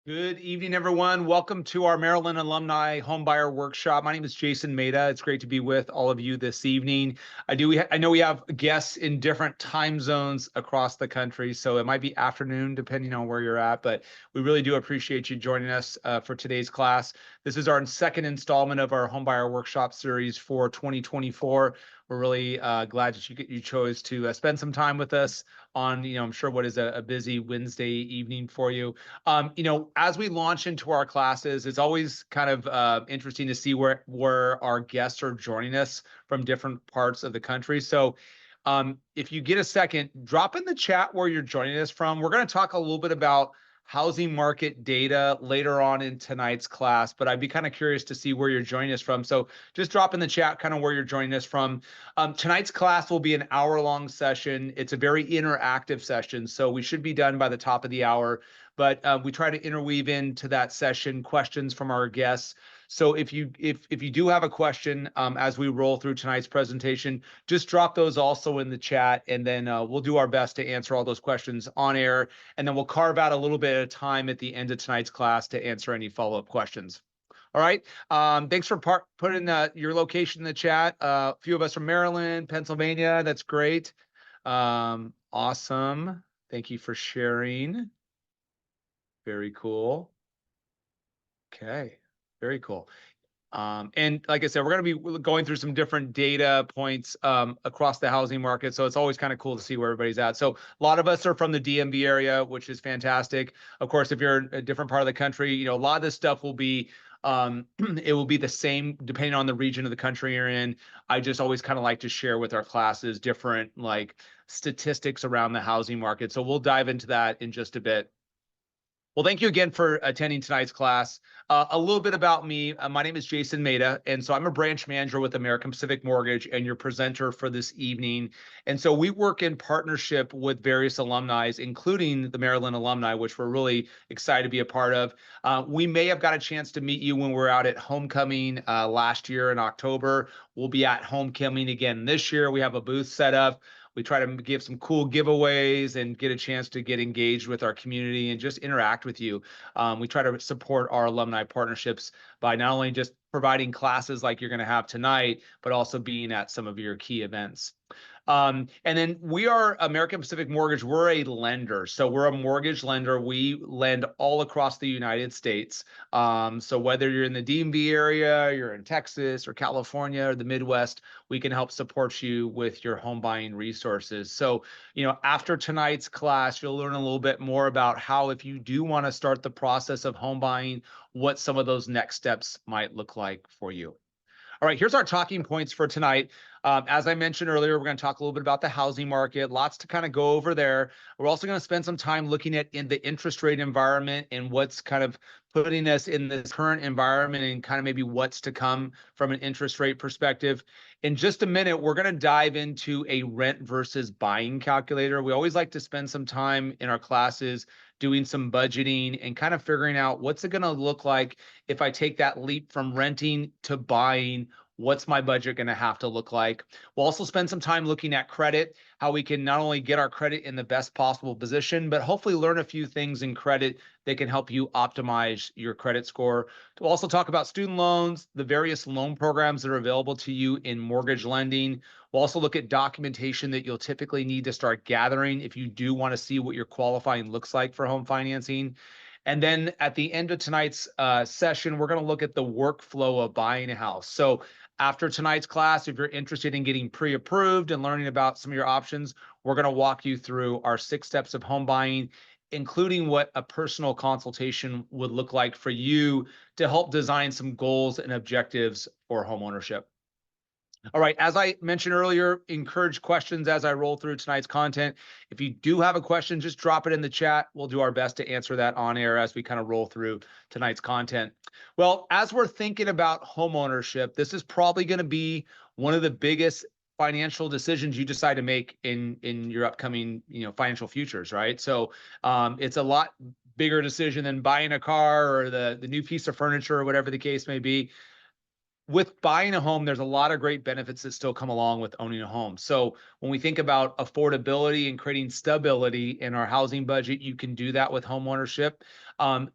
Good evening, everyone. Welcome to our Maryland Alumni Homebuyer Workshop. My name is Jason Maida. It's great to be with all of you this evening. I know we have guests in different time zones across the country, so it might be afternoon depending on where you're at, but we really do appreciate you joining us for today's class. This is our second installment of our Homebuyer Workshop series for 2024. We're really glad that you chose to spend some time with us on, I'm sure what is a busy Wednesday evening for you. As we launch into our classes, it's always kind of interesting to see where our guests are joining us from different parts of the country. So, if you get a second, drop in the chat where you're joining us from. We're going to talk a little bit about housing market data later on in tonight's class, but I'd be kind of curious to see where you're joining us from. So just drop in the chat kind of where you're joining us from. Tonight's class will be an hour-long session. It's a very interactive session, so we should be done by the top of the hour. But we try to interweave into that session questions from our guests. So if you do have a question as we roll through tonight's presentation, just drop those also in the chat, and then we'll do our best to answer all those questions on air. And then we'll carve out a little bit of time at the end of tonight's class to answer any follow-up questions. All right. Thanks for putting your location in the chat. A few of us from Maryland, Pennsylvania. That's great. Awesome. Thank you for sharing. Very cool. Okay, very cool. And like I said, we're going to be going through some different data points across the housing market. So it's always kind of cool to see where everybody's at. So a lot of us are from the DMV area, which is fantastic. Of course, if you're in a different part of the country, a lot of this stuff will be it will be the same depending on the region of the country you're in. I just always kind of like to share with our classes different like statistics around the housing market. So we'll dive into that in just a bit. Well, thank you again for attending tonight's class. A little bit about me. My name is Jason Maida, and so I'm a branch manager with American Pacific Mortgage and your presenter for this evening. And so we work in partnership with various alumni, including the Maryland alumni, which we're really excited to be a part of. We may have got a chance to meet you when we were out at Homecoming last year in October. We'll be at Homecoming again this year. We have a booth set up. We try to give some cool giveaways and get a chance to get engaged with our community and just interact with you. We try to support our alumni partnerships by not only just providing classes like you're going to have tonight, but also being at some of your key events. And then we are American Pacific Mortgage. We're a lender. So we're a mortgage lender. We lend all across the United States. So whether you're in the DMV area, you're in Texas or California or the Midwest, we can help support you with your home buying resources. So, after tonight's class, you'll learn a little bit more about how, if you do want to start the process of home buying, what some of those next steps might look like for you. All right, here's our talking points for tonight. As I mentioned earlier, we're going to talk a little bit about the housing market, lots to kind of go over there. We're also going to spend some time looking at in the interest rate environment and what's kind of putting us in this current environment and kind of maybe what's to come from an interest rate perspective. In just a minute, we're going to dive into a rent versus buying calculator. We always like to spend some time in our classes doing some budgeting and kind of figuring out what's it going to look like if I take that leap from renting to buying. What's my budget going to have to look like? We'll also spend some time looking at credit, how we can not only get our credit in the best possible position, but hopefully learn a few things in credit that can help you optimize your credit score. We'll also talk about student loans, the various loan programs that are available to you in mortgage lending. We'll also look at documentation that you'll typically need to start gathering if you do want to see what your qualifying looks like for home financing. And then at the end of tonight's session, we're going to look at the workflow of buying a house. So after tonight's class, if you're interested in getting pre-approved and learning about some of your options, we're going to walk you through our 6 steps of home buying, including what a personal consultation would look like for you to help design some goals and objectives for homeownership. All right, as I mentioned earlier, encourage questions as I roll through tonight's content. If you do have a question, just drop it in the chat. We'll do our best to answer that on air as we kind of roll through tonight's content. Well, as we're thinking about home ownership, this is probably going to be one of the biggest financial decisions you decide to make in your upcoming financial futures, right? So it's a lot bigger decision than buying a car or the new piece of furniture or whatever the case may be. with buying a home, there's a lot of great benefits that still come along with owning a home. So when we think about affordability and creating stability in our housing budget, you can do that with home ownership.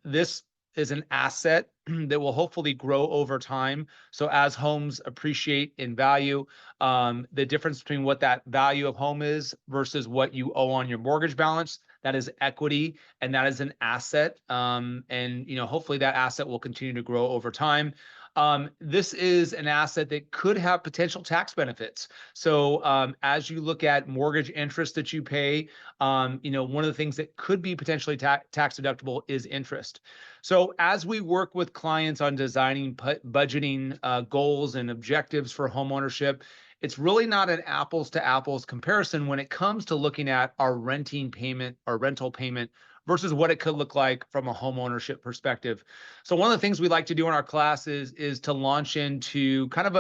This is an asset that will hopefully grow over time. So as homes appreciate in value, the difference between what that value of home is versus what you owe on your mortgage balance, that is equity and that is an asset. And hopefully that asset will continue to grow over time. This is an asset that could have potential tax benefits. So as you look at mortgage interest that you pay, one of the things that could be potentially tax deductible is interest. So as we work with clients on designing budgeting goals and objectives for homeownership, it's really not an apples to apples comparison when it comes to looking at our renting payment or rental payment versus what it could look like from a home ownership perspective. So one of the things we like to do in our classes is to launch into kind of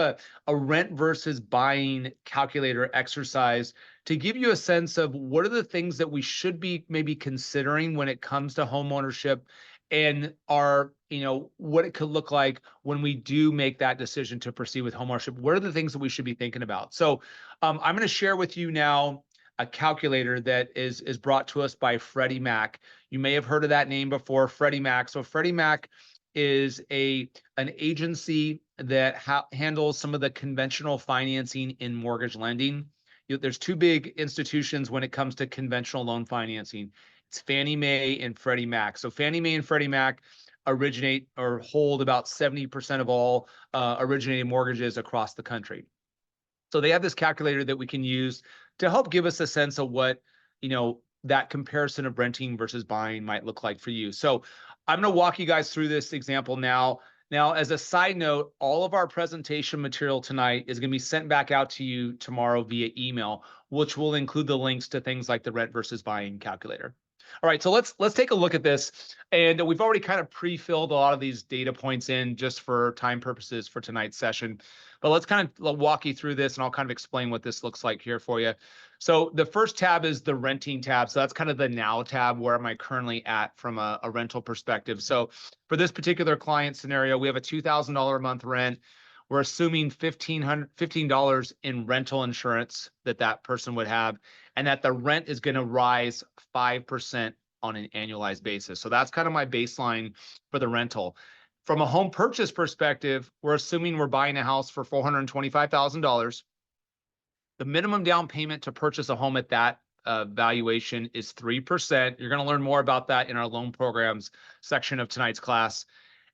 a rent versus buying calculator exercise to give you a sense of what are the things that we should be maybe considering when it comes to home ownership and what it could look like when we do make that decision to proceed with homeownership. What are the things that we should be thinking about? So I'm going to share with you now a calculator that is brought to us by Freddie Mac. You may have heard of that name before, Freddie Mac. So Freddie Mac is an agency that handles some of the conventional financing in mortgage lending. There's two big institutions when it comes to conventional loan financing. It's Fannie Mae and Freddie Mac. So Fannie Mae and Freddie Mac originate or hold about 70% of all originated mortgages across the country. So they have this calculator that we can use to help give us a sense of what, that comparison of renting versus buying might look like for you. So I'm going to walk you guys through this example now. Now, as a side note, all of our presentation material tonight is going to be sent back out to you tomorrow via email, which will include the links to things like the rent versus buying calculator. All right, so let's take a look at this. And we've already kind of pre-filled a lot of these data points in just for time purposes for tonight's session. But let's kind of walk you through this and I'll kind of explain what this looks like here for you. So the first tab is the renting tab. So that's kind of the now tab. Where am I currently at from a rental perspective? So for this particular client scenario, we have a $2,000 a month rent. We're assuming $15 in rental insurance that person would have, and that the rent is going to rise 5% on an annualized basis. So that's kind of my baseline for the rental. From a home purchase perspective, we're assuming we're buying a house for $425,000. The minimum down payment to purchase a home at that valuation is 3%. You're going to learn more about that in our loan programs section of tonight's class.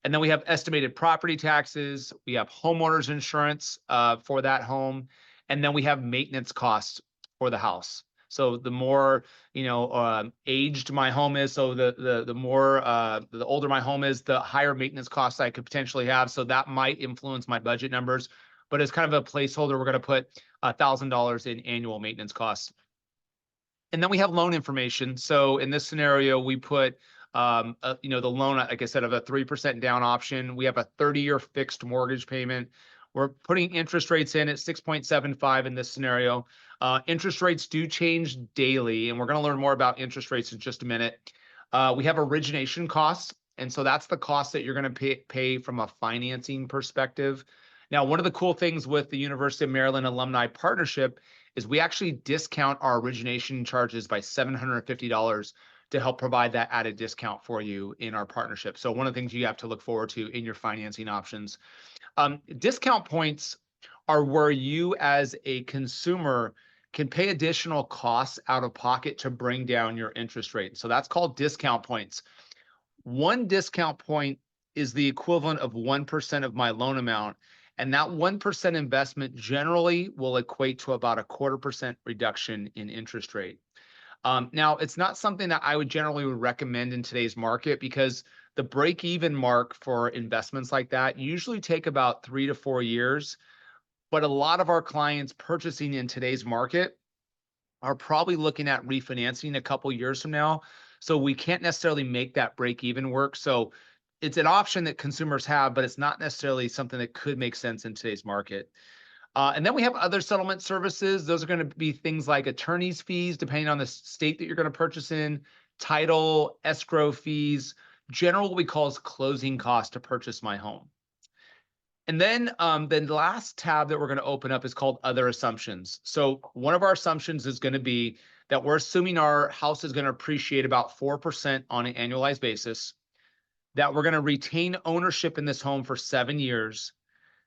And then we have estimated property taxes. We have homeowners insurance for that home. And then we have maintenance costs for the house. So the more aged my home is, so the older my home is, the higher maintenance costs I could potentially have. So that might influence my budget numbers. But as kind of a placeholder, we're going to put $1,000 in annual maintenance costs. And then we have loan information. So in this scenario, we put the loan, like I said, of a 3% down option. We have a 30-year fixed mortgage payment. We're putting interest rates in at 6.75 in this scenario. Interest rates do change daily, and we're going to learn more about interest rates in just a minute. We have origination costs, and so that's the cost that you're going to pay from a financing perspective. Now, one of the cool things with the University of Maryland Alumni Partnership is we actually discount our origination charges by $750 to help provide that added discount for you in our partnership. So one of the things you have to look forward to in your financing options. Discount points are where you as a consumer can pay additional costs out of pocket to bring down your interest rate. So that's called discount points. One discount point is the equivalent of 1% of my loan amount. And that 1% investment generally will equate to about a 0.25% reduction in interest rate. Now, it's not something that I would generally recommend in today's market because the break-even mark for investments like that usually take about 3 to 4 years. But a lot of our clients purchasing in today's market are probably looking at refinancing a couple years from now. So we can't necessarily make that break-even work. So it's an option that consumers have, but it's not necessarily something that could make sense in today's market. And then we have other settlement services. Those are going to be things like attorney's fees, depending on the state that you're going to purchase in, title, escrow fees, general what we call closing costs to purchase my home. And then the last tab that we're going to open up is called other assumptions. So one of our assumptions is going to be that we're assuming our house is going to appreciate about 4% on an annualized basis, that we're going to retain ownership in this home for 7 years,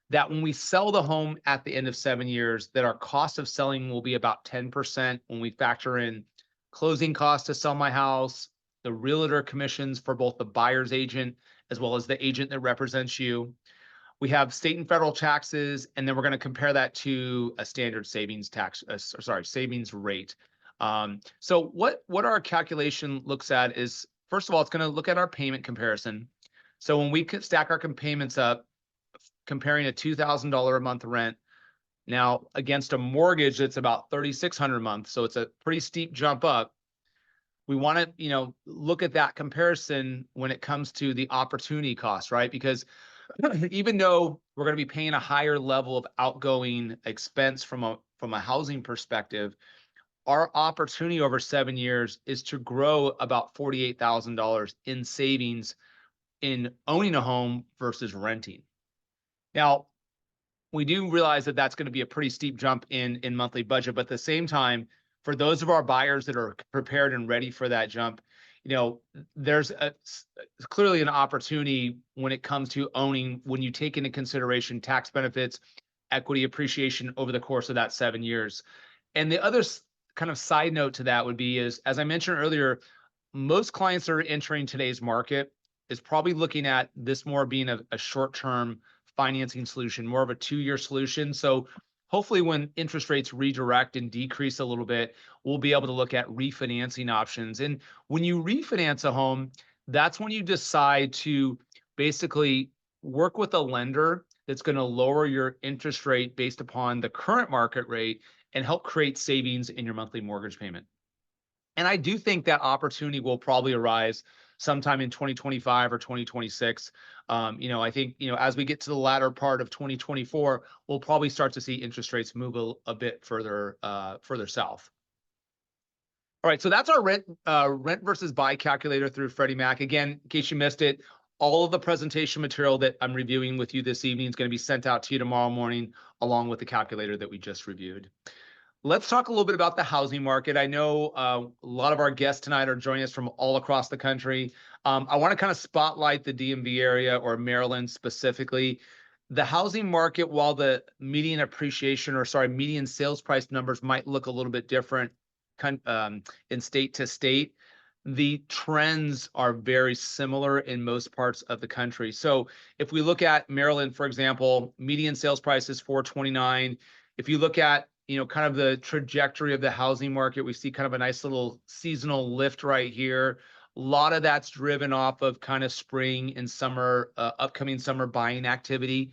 that when we sell the home at the end of 7 years, that our cost of selling will be about 10% when we factor in closing costs to sell my house, the realtor commissions for both the buyer's agent as well as the agent that represents you. We have state and federal taxes, and then we're going to compare that to a standard savings tax, savings rate. So what our calculation looks at is, first of all, it's going to look at our payment comparison. So when we could stack our payments up, comparing a $2,000 a month rent now against a mortgage that's about $3,600 a month, so it's a pretty steep jump up. We want to, look at that comparison when it comes to the opportunity cost, right? Because even though we're going to be paying a higher level of outgoing expense from a housing perspective, our opportunity over 7 years is to grow about $48,000 in savings in owning a home versus renting. Now, we do realize that that's going to be a pretty steep jump in monthly budget, but at the same time, for those of our buyers that are prepared and ready for that jump, there's clearly an opportunity when it comes to owning, when you take into consideration tax benefits, equity appreciation over the course of that 7 years. And the other kind of side note to that would be is, as I mentioned earlier, most clients that are entering today's market is probably looking at this more being a short-term financing solution, more of a 2-year solution. So hopefully when interest rates redirect and decrease a little bit, we'll be able to look at refinancing options. And when you refinance a home, that's when you decide to basically work with a lender that's going to lower your interest rate based upon the current market rate and help create savings in your monthly mortgage payment. And I do think that opportunity will probably arise sometime in 2025 or 2026. I think, as we get to the latter part of 2024, we'll probably start to see interest rates move a bit further south. All right, so that's our rent versus buy calculator through Freddie Mac. Again, in case you missed it, all of the presentation material that I'm reviewing with you this evening is going to be sent out to you tomorrow morning, along with the calculator that we just reviewed. Let's talk a little bit about the housing market. I know a lot of our guests tonight are joining us from all across the country. I want to kind of spotlight the DMV area, or Maryland specifically. The housing market, while the median sales price numbers might look a little bit different in state to state, the trends are very similar in most parts of the country. So if we look at Maryland, for example, median sales price is $429. If you look at kind of the trajectory of the housing market, we see kind of a nice little seasonal lift right here. A lot of that's driven off of kind of spring and summer, upcoming summer buying activity.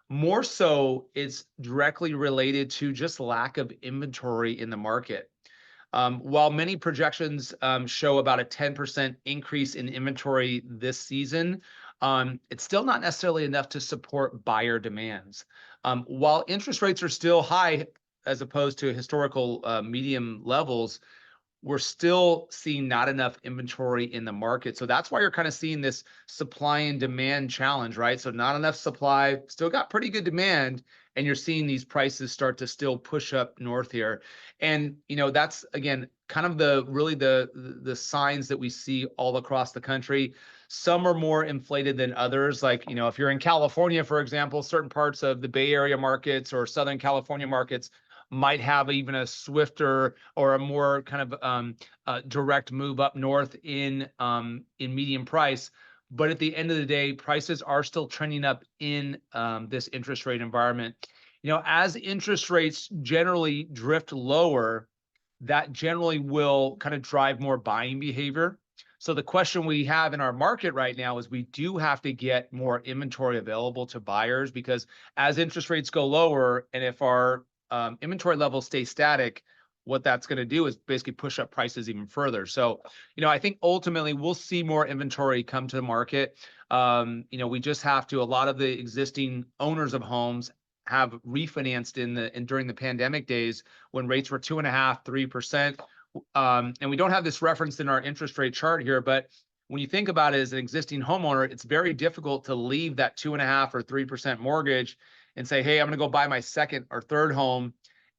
More so, it's directly related to just lack of inventory in the market. While many projections show about a 10% increase in inventory this season, it's still not necessarily enough to support buyer demands. While interest rates are still high as opposed to historical medium levels, we're still seeing not enough inventory in the market. So that's why you're kind of seeing this supply and demand challenge, right? So not enough supply, still got pretty good demand, and you're seeing these prices start to still push up north here. And that's again kind of the signs that we see all across the country. Some are more inflated than others. Like, if you're in California, for example, certain parts of the Bay Area markets or Southern California markets might have even a swifter or a more kind of direct move up north in median price. But at the end of the day, prices are still trending up in this interest rate environment. As interest rates generally drift lower, that generally will kind of drive more buying behavior. So the question we have in our market right now is we do have to get more inventory available to buyers, because as interest rates go lower, and if our inventory levels stay static, what that's going to do is basically push up prices even further. So, I think ultimately we'll see more inventory come to the market. We just have to, a lot of the existing owners of homes have refinanced during the pandemic days when rates were 2.5%, 3%. And we don't have this referenced in our interest rate chart here, but when you think about it as an existing homeowner, it's very difficult to leave that 2.5 or 3% mortgage and say, hey, I'm going to go buy my second or third home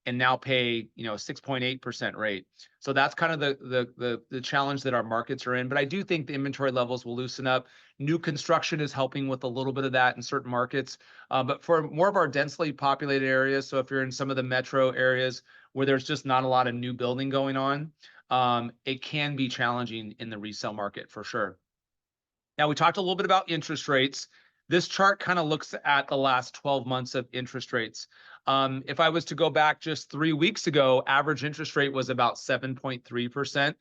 and now pay, 6.8% rate. So that's kind of the challenge that our markets are in. But I do think the inventory levels will loosen up. New construction is helping with a little bit of that in certain markets. But for more of our densely populated areas, so if you're in some of the metro areas where there's just not a lot of new building going on, it can be challenging in the resale market for sure. Now, we talked a little bit about interest rates. This chart kind of looks at the last 12 months of interest rates. If I was to go back just 3 weeks ago, average interest rate was about 7.3%,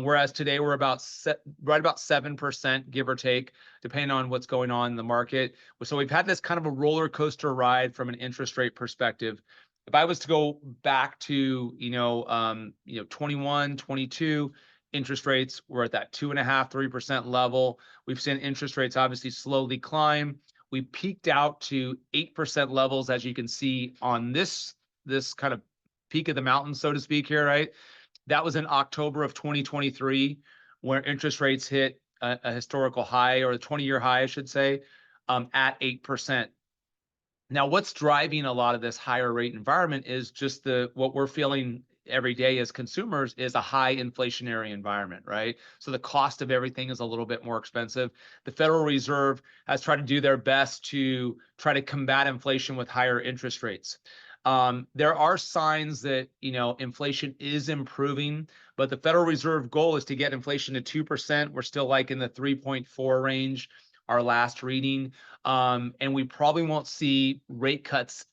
whereas today we're right about 7%, give or take, depending on what's going on in the market. So we've had this kind of a roller coaster ride from an interest rate perspective. If I was to go back to 21, 22, interest rates were at that 2.5, 3% level. We've seen interest rates obviously slowly climb. We peaked out to 8% levels, as you can see on this kind of peak of the mountain, so to speak here, right? That was in October of 2023, where interest rates hit a historical high, or a 20-year high, I should say, at 8%. Now, what's driving a lot of this higher rate environment is just what we're feeling every day as consumers is a high inflationary environment, right? So the cost of everything is a little bit more expensive. The Federal Reserve has tried to do their best to try to combat inflation with higher interest rates. There are signs that, inflation is improving, but the Federal Reserve goal is to get inflation to 2%. We're still like in the 3.4 range, our last reading. And we probably won't see rate cuts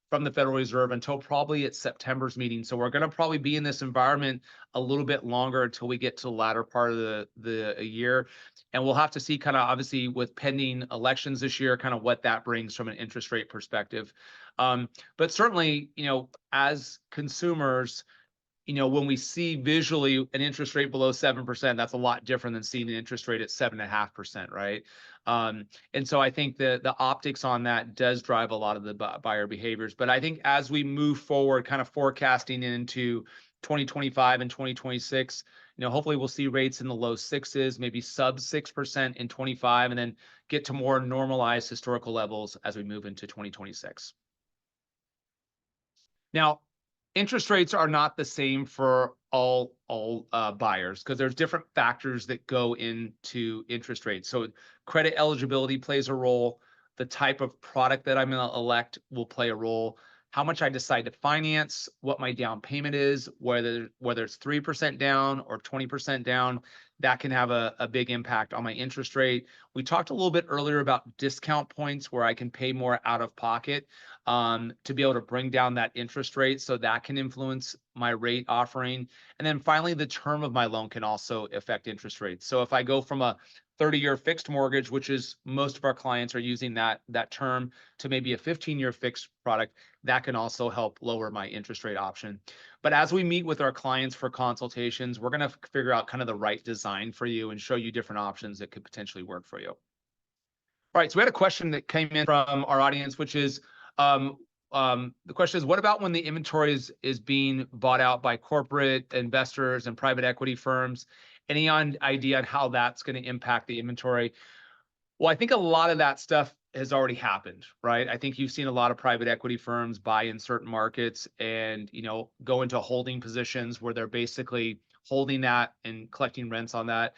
from the Federal Reserve until probably at September's meeting. So we're going to probably be in this environment a little bit longer until we get to the latter part of the year. And we'll have to see kind of, obviously, with pending elections this year, kind of what that brings from an interest rate perspective. But certainly, as consumers, when we see visually an interest rate below 7%, that's a lot different than seeing an interest rate at 7.5%, right? And so I think the optics on that does drive a lot of the buyer behaviors. But I think as we move forward, kind of forecasting into 2025 and 2026, hopefully we'll see rates in the low sixes, maybe sub 6% in 25, and then get to more normalized historical levels as we move into 2026. Now, interest rates are not the same for all buyers, because there's different factors that go into interest rates. So credit eligibility plays a role. The type of product that I'm going to elect will play a role. How much I decide to finance, what my down payment is, whether it's 3% down or 20% down, that can have a big impact on my interest rate. We talked a little bit earlier about discount points where I can pay more out of pocket to be able to bring down that interest rate. So that can influence my rate offering. And then finally, the term of my loan can also affect interest rates. So if I go from a 30-year fixed mortgage, which is most of our clients are using that term, to maybe a 15-year fixed product, that can also help lower my interest rate option. But as we meet with our clients for consultations, we're going to figure out kind of the right design for you and show you different options that could potentially work for you. All right, so we had a question that came in from our audience, which is, the question is, what about when the inventory is being bought out by corporate investors and private equity firms? Any idea on how that's going to impact the inventory? Well, I think a lot of that stuff has already happened, right? I think you've seen a lot of private equity firms buy in certain markets and, go into holding positions where they're basically holding that and collecting rents on that.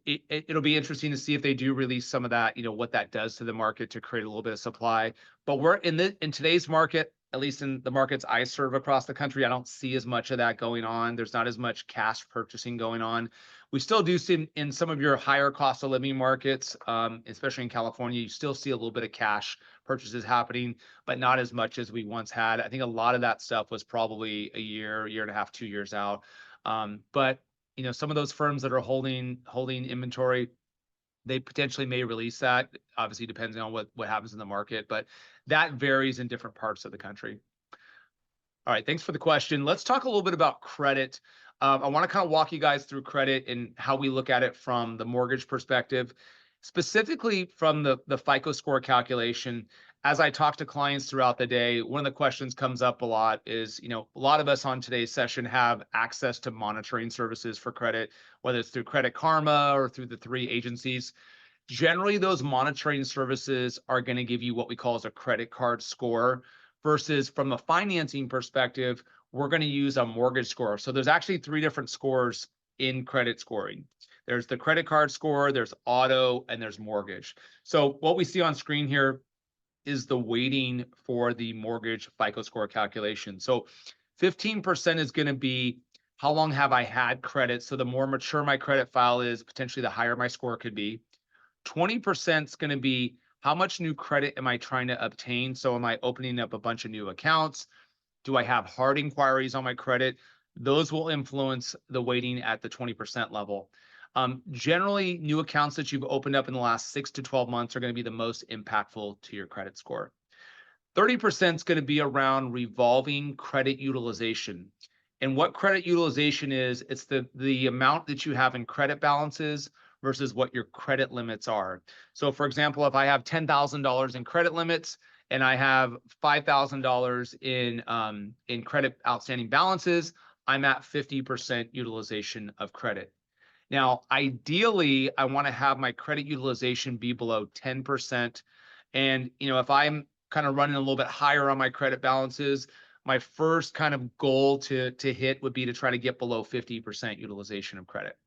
It'll be interesting to see if they do release some of that, what that does to the market to create a little bit of supply. But we're in today's market, at least in the markets I serve across the country, I don't see as much of that going on. There's not as much cash purchasing going on. We still do see in some of your higher cost of living markets, especially in California, you still see a little bit of cash purchases happening, but not as much as we once had. I think a lot of that stuff was probably a year and a half, 2 years out. But some of those firms that are holding inventory, they potentially may release that. Obviously, depends on what happens in the market, but that varies in different parts of the country. All right, thanks for the question. Let's talk a little bit about credit. I want to kind of walk you guys through credit and how we look at it from the mortgage perspective. Specifically from the FICO score calculation, as I talk to clients throughout the day, one of the questions comes up a lot is, a lot of us on today's session have access to monitoring services for credit, whether it's through Credit Karma or through the three agencies. Generally, those monitoring services are going to give you what we call as a credit card score versus from a financing perspective, we're going to use a mortgage score. So there's actually three different scores in credit scoring. There's the credit card score, there's auto, and there's mortgage. So what we see on screen here is the weighting for the mortgage FICO score calculation. So 15% is going to be how long have I had credit? So the more mature my credit file is, potentially the higher my score could be. 20% is going to be how much new credit am I trying to obtain? So am I opening up a bunch of new accounts? Do I have hard inquiries on my credit? Those will influence the weighting at the 20% level. Generally, new accounts that you've opened up in the last 6 to 12 months are going to be the most impactful to your credit score. 30% is going to be around revolving credit utilization. And what credit utilization is, it's the amount that you have in credit balances versus what your credit limits are. So for example, if I have $10,000 in credit limits and I have $5,000 in credit outstanding balances, I'm at 50% utilization of credit. Now, ideally, I want to have my credit utilization be below 10%. And, if I'm kind of running a little bit higher on my credit balances, my first kind of goal to hit would be to try to get below 50% utilization of credit.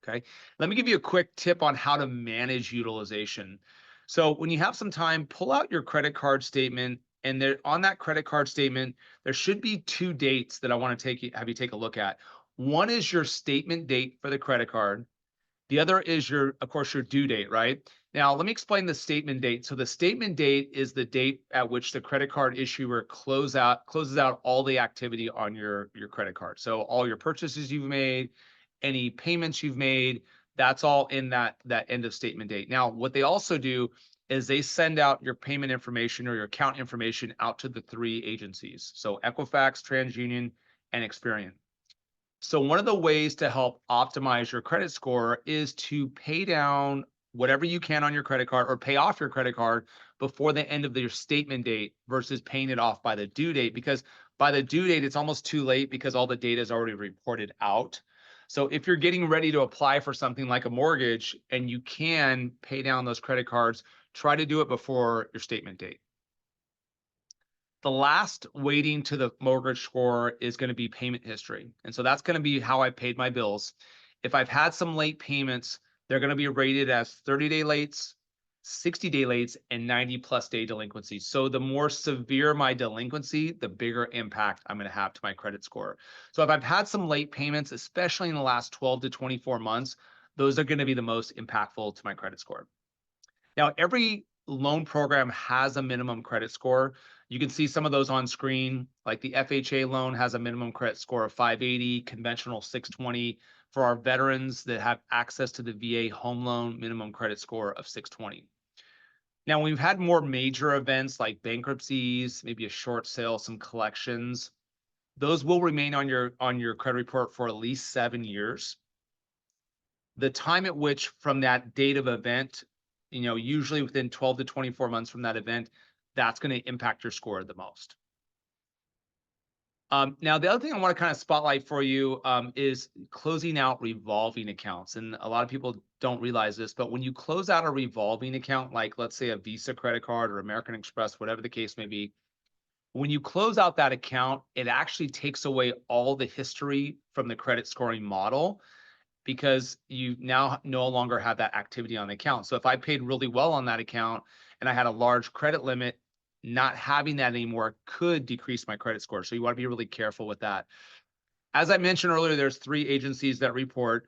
Okay. Let me give you a quick tip on how to manage utilization. So when you have some time, pull out your credit card statement, and there on that credit card statement, there should be two dates that I want to have you take a look at. One is your statement date for the credit card. The other is of course, your due date, right? Now, let me explain the statement date. So the statement date is the date at which the credit card issuer closes out all the activity on your credit card. So all your purchases you've made, any payments you've made, that's all in that end of statement date. Now, what they also do is they send out your payment information or your account information out to the three agencies. So Equifax, TransUnion, and Experian. So one of the ways to help optimize your credit score is to pay down whatever you can on your credit card or pay off your credit card before the end of your statement date versus paying it off by the due date, because by the due date, it's almost too late because all the data is already reported out. So if you're getting ready to apply for something like a mortgage and you can pay down those credit cards, try to do it before your statement date. The last weighting to the mortgage score is going to be payment history. And so that's going to be how I paid my bills. If I've had some late payments, they're going to be rated as 30-day lates, 60-day lates, and 90+ day delinquencies. So the more severe my delinquency, the bigger impact I'm going to have to my credit score. So if I've had some late payments, especially in the last 12 to 24 months, those are going to be the most impactful to my credit score. Now, every loan program has a minimum credit score. You can see some of those on screen, like the FHA loan has a minimum credit score of 580, conventional 620. For our veterans that have access to the VA home loan, minimum credit score of 620. Now, we've had more major events like bankruptcies, maybe a short sale, some collections. Those will remain on your credit report for at least 7 years. The time at which from that date of event, usually within 12 to 24 months from that event, that's going to impact your score the most. Now, the other thing I want to kind of spotlight for you is closing out revolving accounts. And a lot of people don't realize this, but when you close out a revolving account, like let's say a Visa credit card or American Express, whatever the case may be, when you close out that account, it actually takes away all the history from the credit scoring model because you now no longer have that activity on the account. So if I paid really well on that account and I had a large credit limit, not having that anymore could decrease my credit score. So you want to be really careful with that. As I mentioned earlier, there's three agencies that report.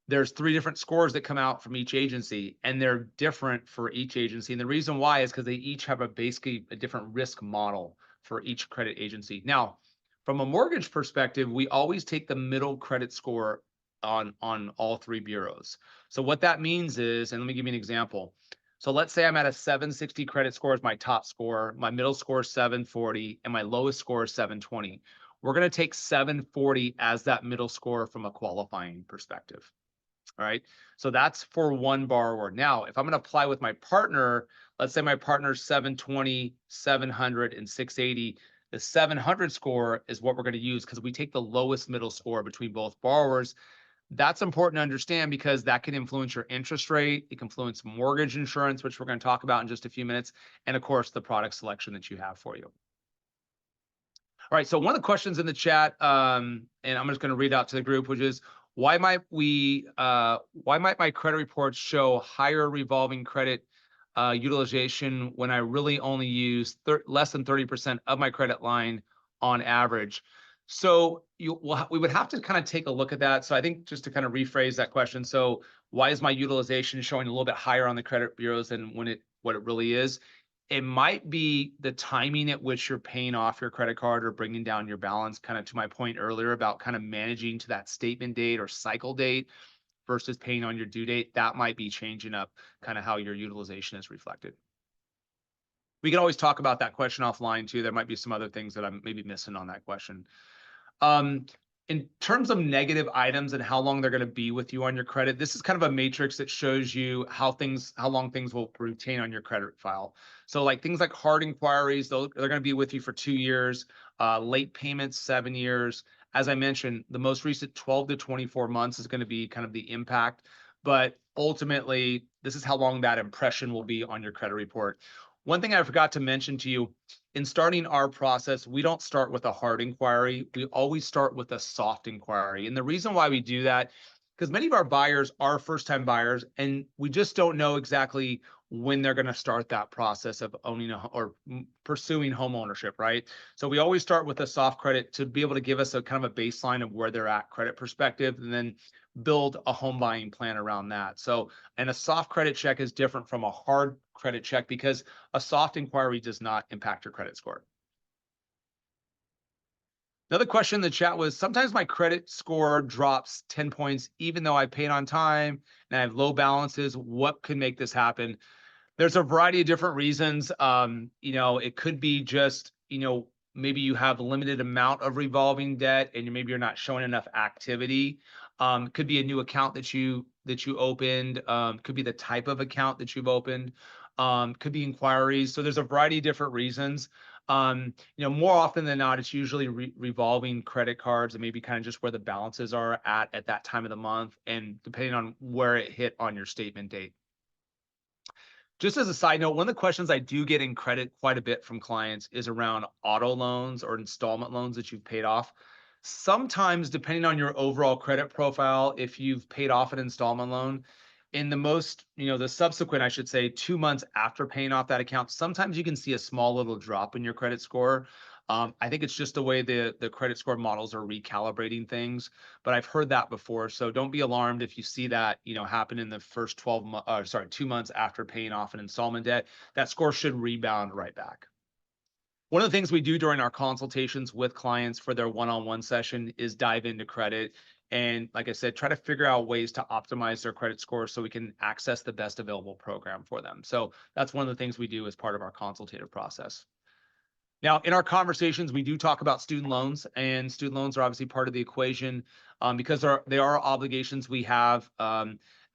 There's three different scores that come out from each agency, and they're different for each agency. And the reason why is because they each have basically a different risk model for each credit agency. Now, from a mortgage perspective, we always take the middle credit score on all three bureaus. So what that means is, and let me give you an example. So let's say I'm at a 760 credit score as my top score, my middle score is 740, and my lowest score is 720. We're going to take 740 as that middle score from a qualifying perspective. All right. So that's for one borrower. Now, if I'm going to apply with my partner, let's say my partner's 720, 700, and 680. The 700 score is what we're going to use because we take the lowest middle score between both borrowers. That's important to understand because that can influence your interest rate. It can influence mortgage insurance, which we're going to talk about in just a few minutes. And of course, the product selection that you have for you. All right. So one of the questions in the chat, and I'm just going to read out to the group, which is why might my credit reports show higher revolving credit utilization when I really only use less than 30% of my credit line on average? So we would have to kind of take a look at that. So I think just to kind of rephrase that question. So why is my utilization showing a little bit higher on the credit bureaus than what it really is? It might be the timing at which you're paying off your credit card or bringing down your balance, kind of to my point earlier about kind of managing to that statement date or cycle date versus paying on your due date. That might be changing up kind of how your utilization is reflected. We can always talk about that question offline too. There might be some other things that I'm maybe missing on that question. In terms of negative items and how long they're going to be with you on your credit, this is kind of a matrix that shows you how long things will retain on your credit file. So like things like hard inquiries, they're going to be with you for 2 years, late payments, 7 years. As I mentioned, the most recent 12 to 24 months is going to be kind of the impact, but ultimately, this is how long that impression will be on your credit report. One thing I forgot to mention to you, in starting our process, we don't start with a hard inquiry. We always start with a soft inquiry. And the reason why we do that, because many of our buyers are first-time buyers, and we just don't know exactly when they're going to start that process of owning or pursuing home ownership, right? So we always start with a soft credit to be able to give us a kind of a baseline of where they're at credit perspective, and then build a home buying plan around that. So, and a soft credit check is different from a hard credit check because a soft inquiry does not impact your credit score. Another question in the chat was, sometimes my credit score drops 10 points, even though I paid on time and I have low balances. What could make this happen? There's a variety of different reasons. It could be just, maybe you have a limited amount of revolving debt and maybe you're not showing enough activity. Could be a new account that you opened. Could be the type of account that you've opened. Could be inquiries. So there's a variety of different reasons. More often than not, it's usually revolving credit cards and maybe kind of just where the balances are at that time of the month, and depending on where it hit on your statement date. Just as a side note, one of the questions I do get in credit quite a bit from clients is around auto loans or installment loans that you've paid off. Sometimes, depending on your overall credit profile, if you've paid off an installment loan, in the subsequent, I should say, 2 months after paying off that account, sometimes you can see a small little drop in your credit score. I think it's just the way the credit score models are recalibrating things, but I've heard that before. So don't be alarmed if you see that, happen in the first 2 months after paying off an installment debt. That score should rebound right back. One of the things we do during our consultations with clients for their one-on-one session is dive into credit. And like I said, try to figure out ways to optimize their credit score so we can access the best available program for them. So that's one of the things we do as part of our consultative process. Now, in our conversations, we do talk about student loans, and student loans are obviously part of the equation because they are obligations we have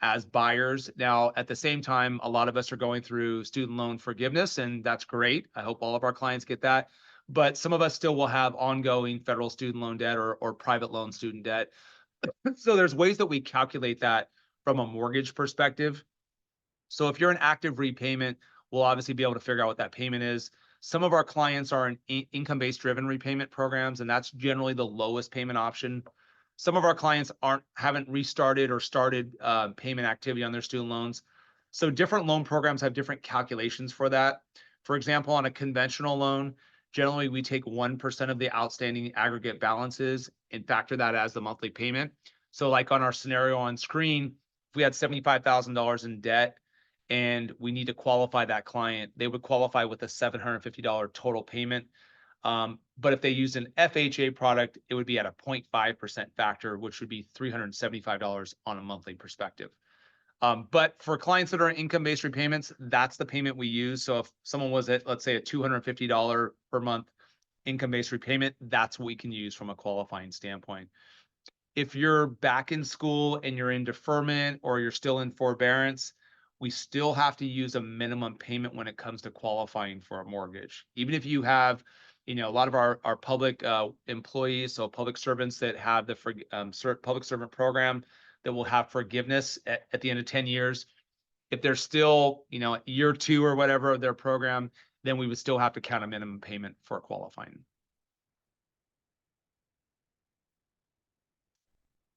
as buyers. Now, at the same time, a lot of us are going through student loan forgiveness, and that's great. I hope all of our clients get that. But some of us still will have ongoing federal student loan debt or private loan student debt. So there's ways that we calculate that from a mortgage perspective. So if you're in active repayment, we'll obviously be able to figure out what that payment is. Some of our clients are in income-based driven repayment programs, and that's generally the lowest payment option. Some of our clients haven't restarted or started payment activity on their student loans. So different loan programs have different calculations for that. For example, on a conventional loan, generally we take 1% of the outstanding aggregate balances and factor that as the monthly payment. So like on our scenario on screen, if we had $75,000 in debt, and we need to qualify that client, they would qualify with a $750 total payment. But if they used an FHA product, it would be at a 0.5% factor, which would be $375 on a monthly perspective. But for clients that are in income-based repayments, that's the payment we use. So if someone was at, let's say, a $250 per month income-based repayment, that's what we can use from a qualifying standpoint. If you're back in school and you're in deferment or you're still in forbearance, we still have to use a minimum payment when it comes to qualifying for a mortgage. Even if you have, a lot of our public employees, so public servants that have the public servant program that will have forgiveness at the end of 10 years. If they're still, year 2 or whatever of their program, then we would still have to count a minimum payment for qualifying.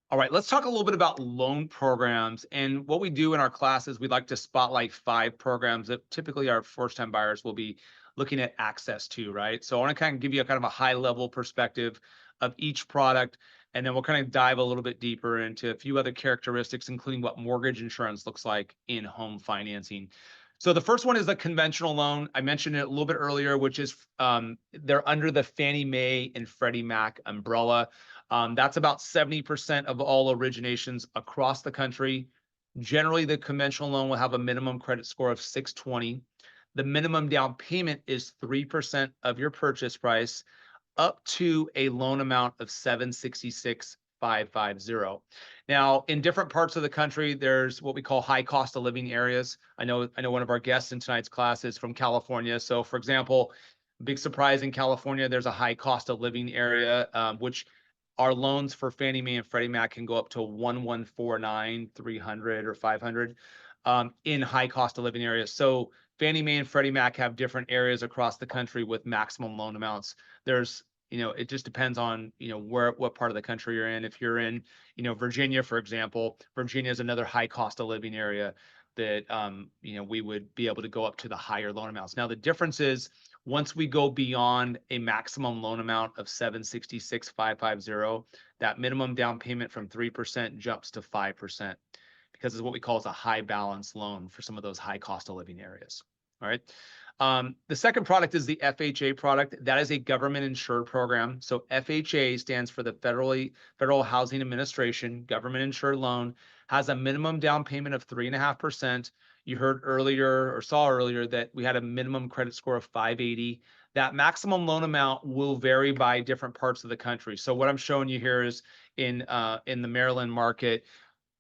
All right, let's talk a little bit about loan programs. And what we do in our classes, we like to spotlight 5 programs that typically our first-time buyers will be looking at access to, right? So I want to kind of give you a kind of a high-level perspective of each product, and then we'll kind of dive a little bit deeper into a few other characteristics, including what mortgage insurance looks like in home financing. So the first one is the conventional loan. I mentioned it a little bit earlier, which is they're under the Fannie Mae and Freddie Mac umbrella. That's about 70% of all originations across the country. Generally, the conventional loan will have a minimum credit score of 620. The minimum down payment is 3% of your purchase price, up to a loan amount of 766,550. Now, in different parts of the country, there's what we call high cost of living areas. I know one of our guests in tonight's class is from California. So, for example, big surprise in California, there's a high cost of living area, which our loans for Fannie Mae and Freddie Mac can go up to 1149, 300, or 500 in high cost of living areas. So Fannie Mae and Freddie Mac have different areas across the country with maximum loan amounts. There's, it just depends on, what part of the country you're in. If you're in, Virginia, for example, Virginia is another high cost of living area that, we would be able to go up to the higher loan amounts. Now, the difference is once we go beyond a maximum loan amount of 766,550, that minimum down payment from 3% jumps to 5% because it's what we call as a high balance loan for some of those high cost of living areas. All right. The second product is the FHA product. That is a government insured program. So FHA stands for the Federal Housing Administration government insured loan, has a minimum down payment of 3.5%. You heard earlier or saw earlier that we had a minimum credit score of 580. That maximum loan amount will vary by different parts of the country. So what I'm showing you here is in the Maryland market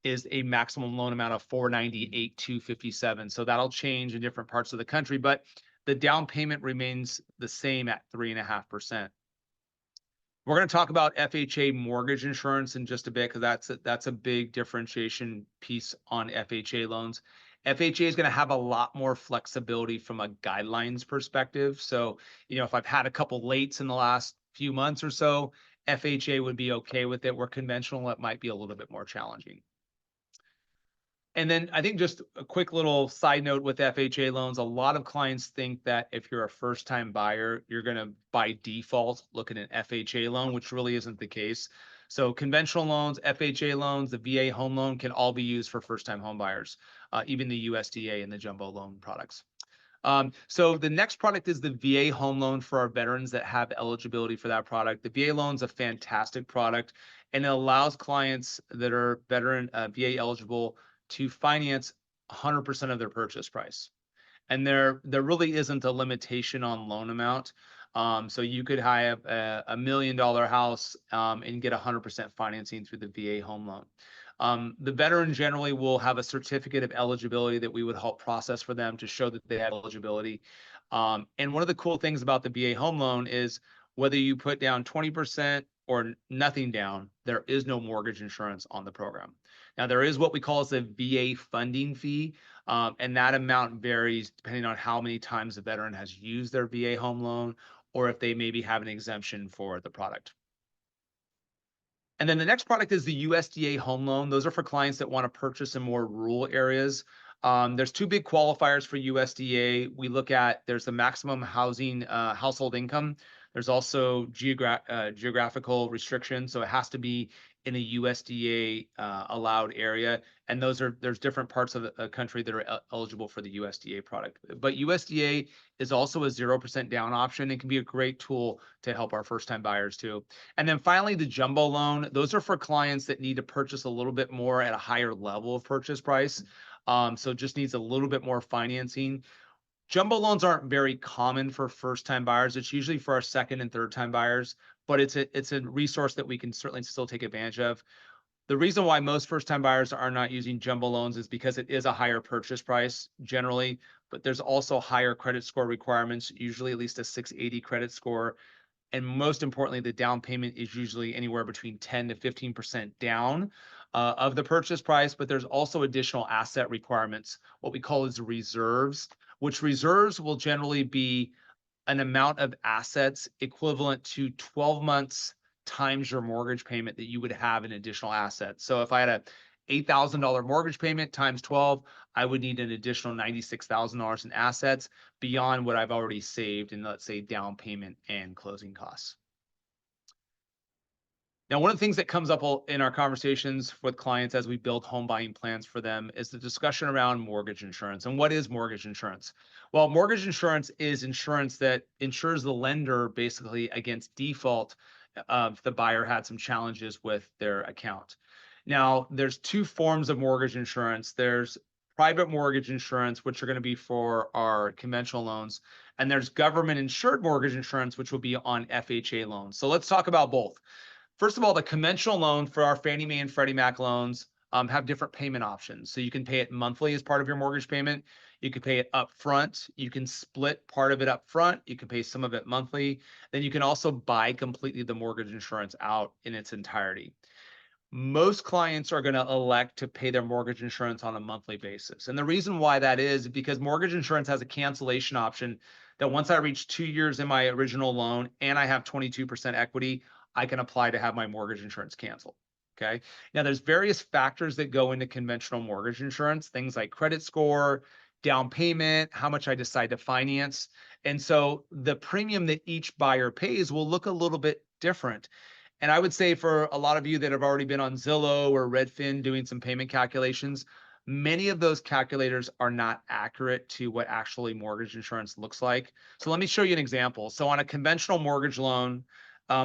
is a maximum loan amount of 498,257. So that'll change in different parts of the country, but the down payment remains the same at 3.5%. We're going to talk about FHA mortgage insurance in just a bit because that's a big differentiation piece on FHA loans. FHA is going to have a lot more flexibility from a guidelines perspective. So, if I've had a couple lates in the last few months or so, FHA would be okay with it. Where conventional, it might be a little bit more challenging. And then I think just a quick little side note with FHA loans, a lot of clients think that if you're a first-time buyer, you're going to by default look at an FHA loan, which really isn't the case. So conventional loans, FHA loans, the VA home loan can all be used for first-time home buyers, even the USDA and the jumbo loan products. So the next product is the VA home loan for our veterans that have eligibility for that product. The VA loan is a fantastic product, and it allows clients that are veteran VA eligible to finance 100% of their purchase price. And there really isn't a limitation on loan amount. So you could have a $1 million house and get 100% financing through the VA home loan. The veteran generally will have a certificate of eligibility that we would help process for them to show that they have eligibility. And one of the cool things about the VA home loan is whether you put down 20% or nothing down, there is no mortgage insurance on the program. Now, there is what we call as a VA funding fee, and that amount varies depending on how many times the veteran has used their VA home loan or if they maybe have an exemption for the product. And then the next product is the USDA home loan. Those are for clients that want to purchase in more rural areas. There's 2 big qualifiers for USDA. We look at there's the maximum housing household income. There's also geographical restrictions, so it has to be in a USDA allowed area, and there's different parts of the country that are eligible for the USDA product. But USDA is also a 0% down option. It can be a great tool to help our first-time buyers too. And then finally, the jumbo loan. Those are for clients that need to purchase a little bit more at a higher level of purchase price. So it just needs a little bit more financing. Jumbo loans aren't very common for first-time buyers. It's usually for our second and third-time buyers, but it's a resource that we can certainly still take advantage of. The reason why most first-time buyers are not using jumbo loans is because it is a higher purchase price generally, but there's also higher credit score requirements, usually at least a 680 credit score. And most importantly, the down payment is usually anywhere between 10 to 15% down of the purchase price, but there's also additional asset requirements, what we call as reserves, which reserves will generally be an amount of assets equivalent to 12 months times your mortgage payment that you would have in additional assets. So if I had a $8,000 mortgage payment times 12, I would need an additional $96,000 in assets beyond what I've already saved in, let's say, down payment and closing costs. Now, one of the things that comes up in our conversations with clients as we build home buying plans for them is the discussion around mortgage insurance. And what is mortgage insurance? Well, mortgage insurance is insurance that insures the lender basically against default if the buyer had some challenges with their account. Now, there's two forms of mortgage insurance. There's private mortgage insurance, which are going to be for our conventional loans, and there's government insured mortgage insurance, which will be on FHA loans. So let's talk about both. First of all, the conventional loan for our Fannie Mae and Freddie Mac loans have different payment options. So you can pay it monthly as part of your mortgage payment. You can pay it up front. You can split part of it up front. You can pay some of it monthly. Then you can also buy completely the mortgage insurance out in its entirety. Most clients are going to elect to pay their mortgage insurance on a monthly basis. And the reason why that is because mortgage insurance has a cancellation option that once I reach 2 years in my original loan and I have 22% equity, I can apply to have my mortgage insurance canceled. Okay. Now, there's various factors that go into conventional mortgage insurance, things like credit score, down payment, how much I decide to finance. And so the premium that each buyer pays will look a little bit different. And I would say for a lot of you that have already been on Zillow or Redfin doing some payment calculations, many of those calculators are not accurate to what actually mortgage insurance looks like. So let me show you an example. So on a conventional mortgage loan,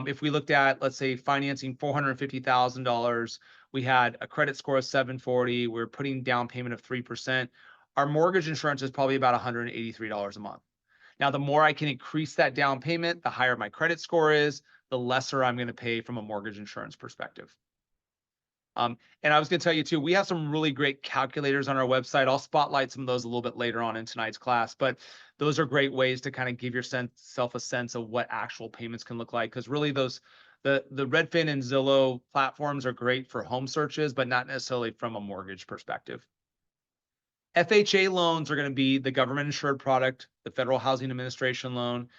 if we looked at, let's say, financing $450,000, we had a credit score of 740, we're putting down payment of 3%. Our mortgage insurance is probably about $183 a month. Now, the more I can increase that down payment, the higher my credit score is, the lesser I'm going to pay from a mortgage insurance perspective. And I was going to tell you too, we have some really great calculators on our website. I'll spotlight some of those a little bit later on in tonight's class, but those are great ways to kind of give yourself a sense of what actual payments can look like. Because really the Redfin and Zillow platforms are great for home searches, but not necessarily from a mortgage perspective. FHA loans are going to be the government insured product, the Federal Housing Administration loan.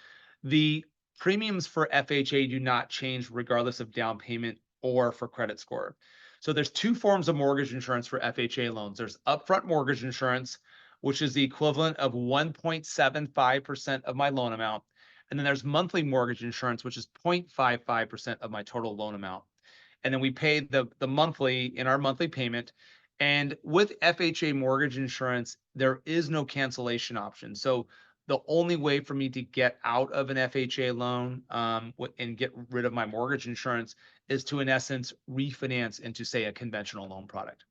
The premiums for FHA do not change regardless of down payment or for credit score. So there's two forms of mortgage insurance for FHA loans. There's upfront mortgage insurance, which is the equivalent of 1.75% of my loan amount. And then there's monthly mortgage insurance, which is 0.55% of my total loan amount. And then we pay the monthly in our monthly payment. And with FHA mortgage insurance, there is no cancellation option. So the only way for me to get out of an FHA loan and get rid of my mortgage insurance is to, in essence, refinance into, say, a conventional loan product.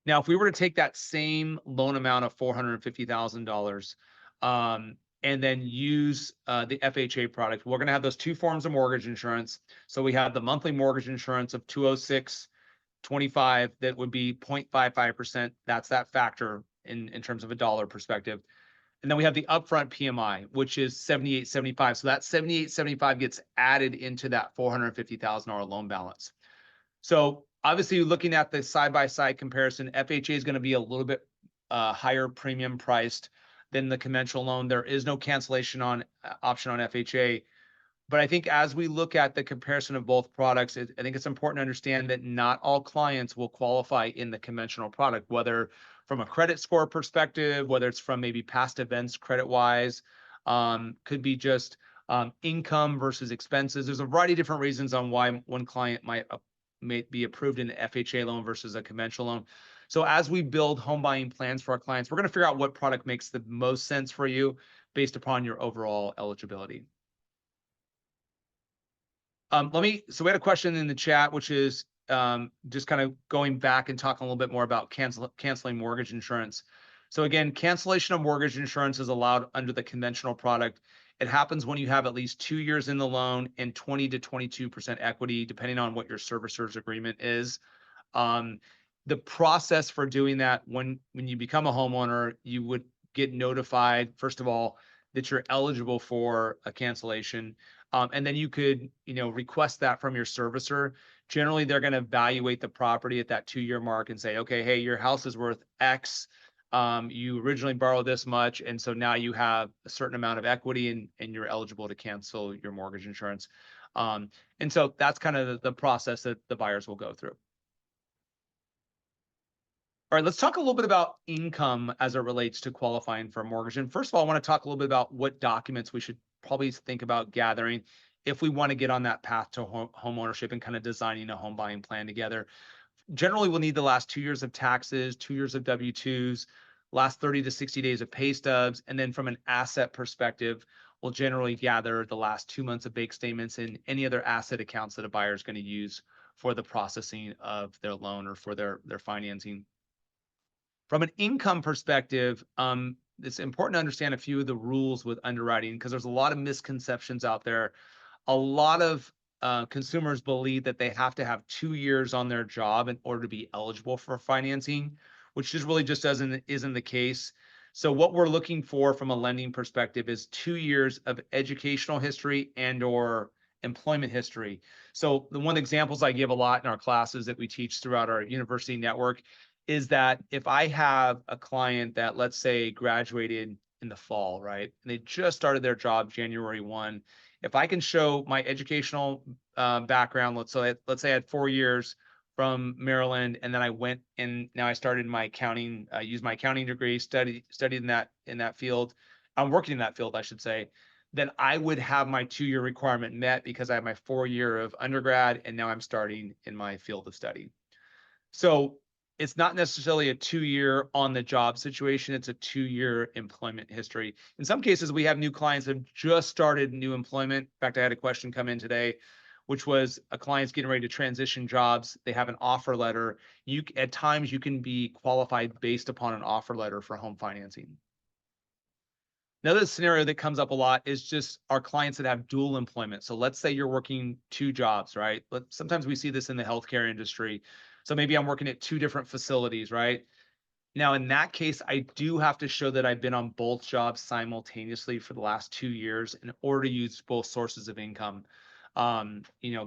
Now, if we were to take that same loan amount of $450,000 and then use the FHA product, we're going to have those two forms of mortgage insurance. So we have the monthly mortgage insurance of $206.25 that would be 0.55%. That's that factor in terms of a dollar perspective. And then we have the upfront PMI, which is $78.75. So that $78.75 gets added into that $450,000 loan balance. So obviously, looking at the side-by-side comparison, FHA is going to be a little bit higher premium priced than the conventional loan. There is no cancellation option on FHA. But I think as we look at the comparison of both products, I think it's important to understand that not all clients will qualify in the conventional product, whether from a credit score perspective, whether it's from maybe past events credit-wise, could be just income versus expenses. There's a variety of different reasons on why one client may be approved in an FHA loan versus a conventional loan. So as we build home buying plans for our clients, we're going to figure out what product makes the most sense for you based upon your overall eligibility. So we had a question in the chat, which is just kind of going back and talking a little bit more about canceling mortgage insurance. So again, cancellation of mortgage insurance is allowed under the conventional product It happens when you have at least 2 years in the loan and 20 to 22% equity, depending on what your servicer's agreement is. Um, the process for doing that, when you become a homeowner, you would get notified, first of all, that you're eligible for a cancellation. And then you could, request that from your servicer. Generally, they're going to evaluate the property at that 2-year mark and say, okay, hey, your house is worth X. You originally borrowed this much, and so now you have a certain amount of equity, and you're eligible to cancel your mortgage insurance. And so that's kind of the process that the buyers will go through. All right, let's talk a little bit about income as it relates to qualifying for a mortgage. And first of all, I want to talk a little bit about what documents we should probably think about gathering if we want to get on that path to home ownership and kind of designing a home buying plan together. Generally, we'll need the last 2 years of taxes, 2 years of W-2s, last 30 to 60 days of pay stubs. And then from an asset perspective, we'll generally gather the last 2 months of bank statements and any other asset accounts that a buyer is going to use for the processing of their loan or for their financing. From an income perspective, it's important to understand a few of the rules with underwriting because there's a lot of misconceptions out there. A lot of consumers believe that they have to have 2 years on their job in order to be eligible for financing, which just isn't the case. So what we're looking for from a lending perspective is 2 years of educational history and or employment history. So the one of the examples I give a lot in our classes that we teach throughout our university network is that if I have a client that, let's say, graduated in the fall, right, and they just started their job January 1, if I can show my educational background, let's say I had 4 years from Maryland, and then I went and now I started my accounting, used my accounting degree, studied in that field. I'm working in that field, I should say. Then I would have my 2-year requirement met because I have my 4 year of undergrad, and now I'm starting in my field of study. So it's not necessarily a 2-year on the job situation. It's a 2-year employment history. In some cases, we have new clients that have just started new employment. In fact, I had a question come in today, which was a client's getting ready to transition jobs. They have an offer letter. At times you can be qualified based upon an offer letter for home financing. Another scenario that comes up a lot is just our clients that have dual employment. So let's say you're working 2 jobs, right? But sometimes we see this in the healthcare industry. So maybe I'm working at 2 different facilities, right? Now, in that case, I do have to show that I've been on both jobs simultaneously for the last 2 years in order to use both sources of income.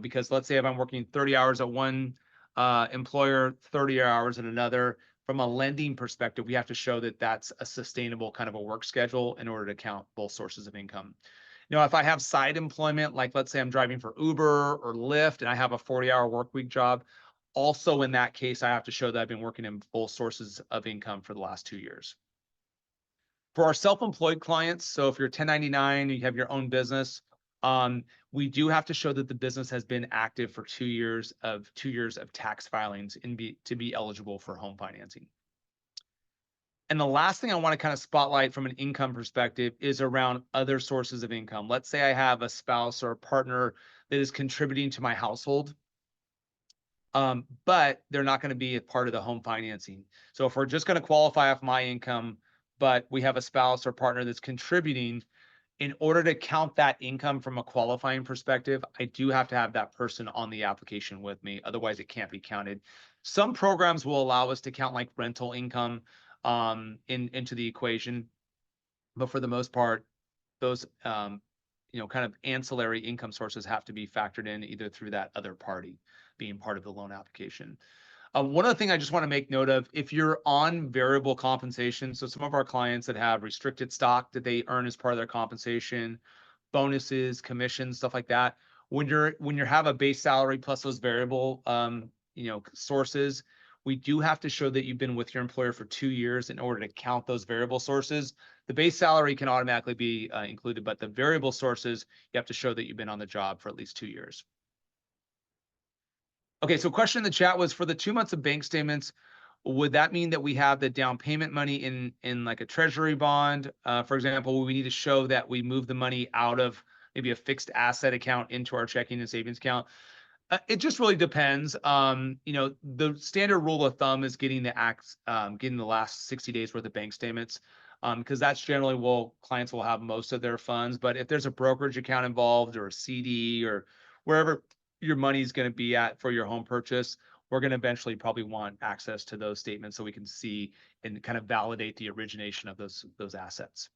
Because let's say if I'm working 30 hours at one employer, 30 hours at another, from a lending perspective, we have to show that that's a sustainable kind of a work schedule in order to count both sources of income. If I have side employment, like let's say I'm driving for Uber or Lyft and I have a 40-hour work week job, also in that case, I have to show that I've been working in both sources of income for the last 2 years. For our self-employed clients, so if you're 1099, you have your own business, we do have to show that the business has been active for 2 years of tax filings to be eligible for home financing. And the last thing I want to kind of spotlight from an income perspective is around other sources of income. Let's say I have a spouse or a partner that is contributing to my household, but they're not going to be a part of the home financing. So if we're just going to qualify off my income, but we have a spouse or partner that's contributing, in order to count that income from a qualifying perspective, I do have to have that person on the application with me. Otherwise, it can't be counted. Some programs will allow us to count like rental income into the equation, but for the most part, those kind of ancillary income sources have to be factored in either through that other party being part of the loan application. One other thing I just want to make note of, if you're on variable compensation, so some of our clients that have restricted stock that they earn as part of their compensation, bonuses, commissions, stuff like that, when you have a base salary plus those variable sources, we do have to show that you've been with your employer for 2 years in order to count those variable sources. The base salary can automatically be included, but the variable sources, you have to show that you've been on the job for at least 2 years. Okay, so question in the chat was, for the 2 months of bank statements, would that mean that we have the down payment money in like a treasury bond? For example, we need to show that we move the money out of maybe a fixed asset account into our checking and savings account. It just really depends. The standard rule of thumb is getting the last 60 days worth of bank statements, because that's generally clients will have most of their funds. But if there's a brokerage account involved or a CD or wherever your money is going to be at for your home purchase, we're going to eventually probably want access to those statements so we can see and kind of validate the origination of those assets.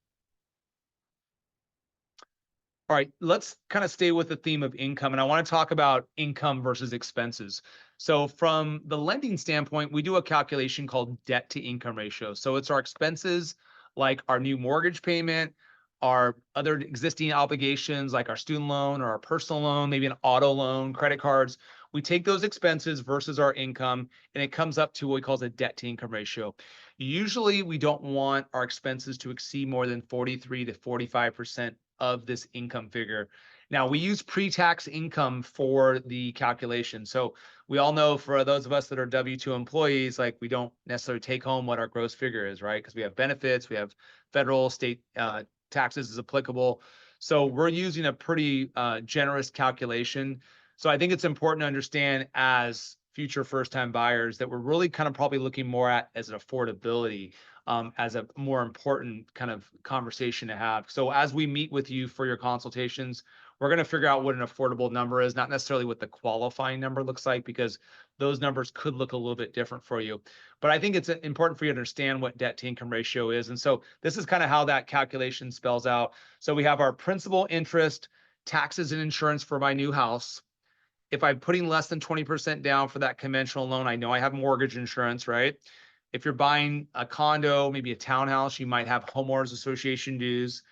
All right, let's kind of stay with the theme of income, and I want to talk about income versus expenses. So from the lending standpoint, we do a calculation called debt to income ratio. So it's our expenses like our new mortgage payment, our other existing obligations like our student loan or our personal loan, maybe an auto loan, credit cards. We take those expenses versus our income, and it comes up to what we call a debt to income ratio. Usually, we don't want our expenses to exceed more than 43 to 45% of this income figure. Now, we use pre-tax income for the calculation. So we all know, for those of us that are W-2 employees, like, we don't necessarily take home what our gross figure is, right? Because we have benefits, we have federal, state taxes is applicable. So we're using a pretty generous calculation. So I think it's important to understand, as future first-time buyers, that we're really kind of probably looking more at as an affordability, as a more important kind of conversation to have. So as we meet with you for your consultations, we're going to figure out what an affordable number is, not necessarily what the qualifying number looks like, because those numbers could look a little bit different for you. But I think it's important for you to understand what debt to income ratio is. And so this is kind of how that calculation spells out. So we have our principal, interest, taxes, and insurance for my new house. If I'm putting less than 20% down for that conventional loan, I know I have mortgage insurance, right? If you're buying a condo, maybe a townhouse, you might have homeowners association dues.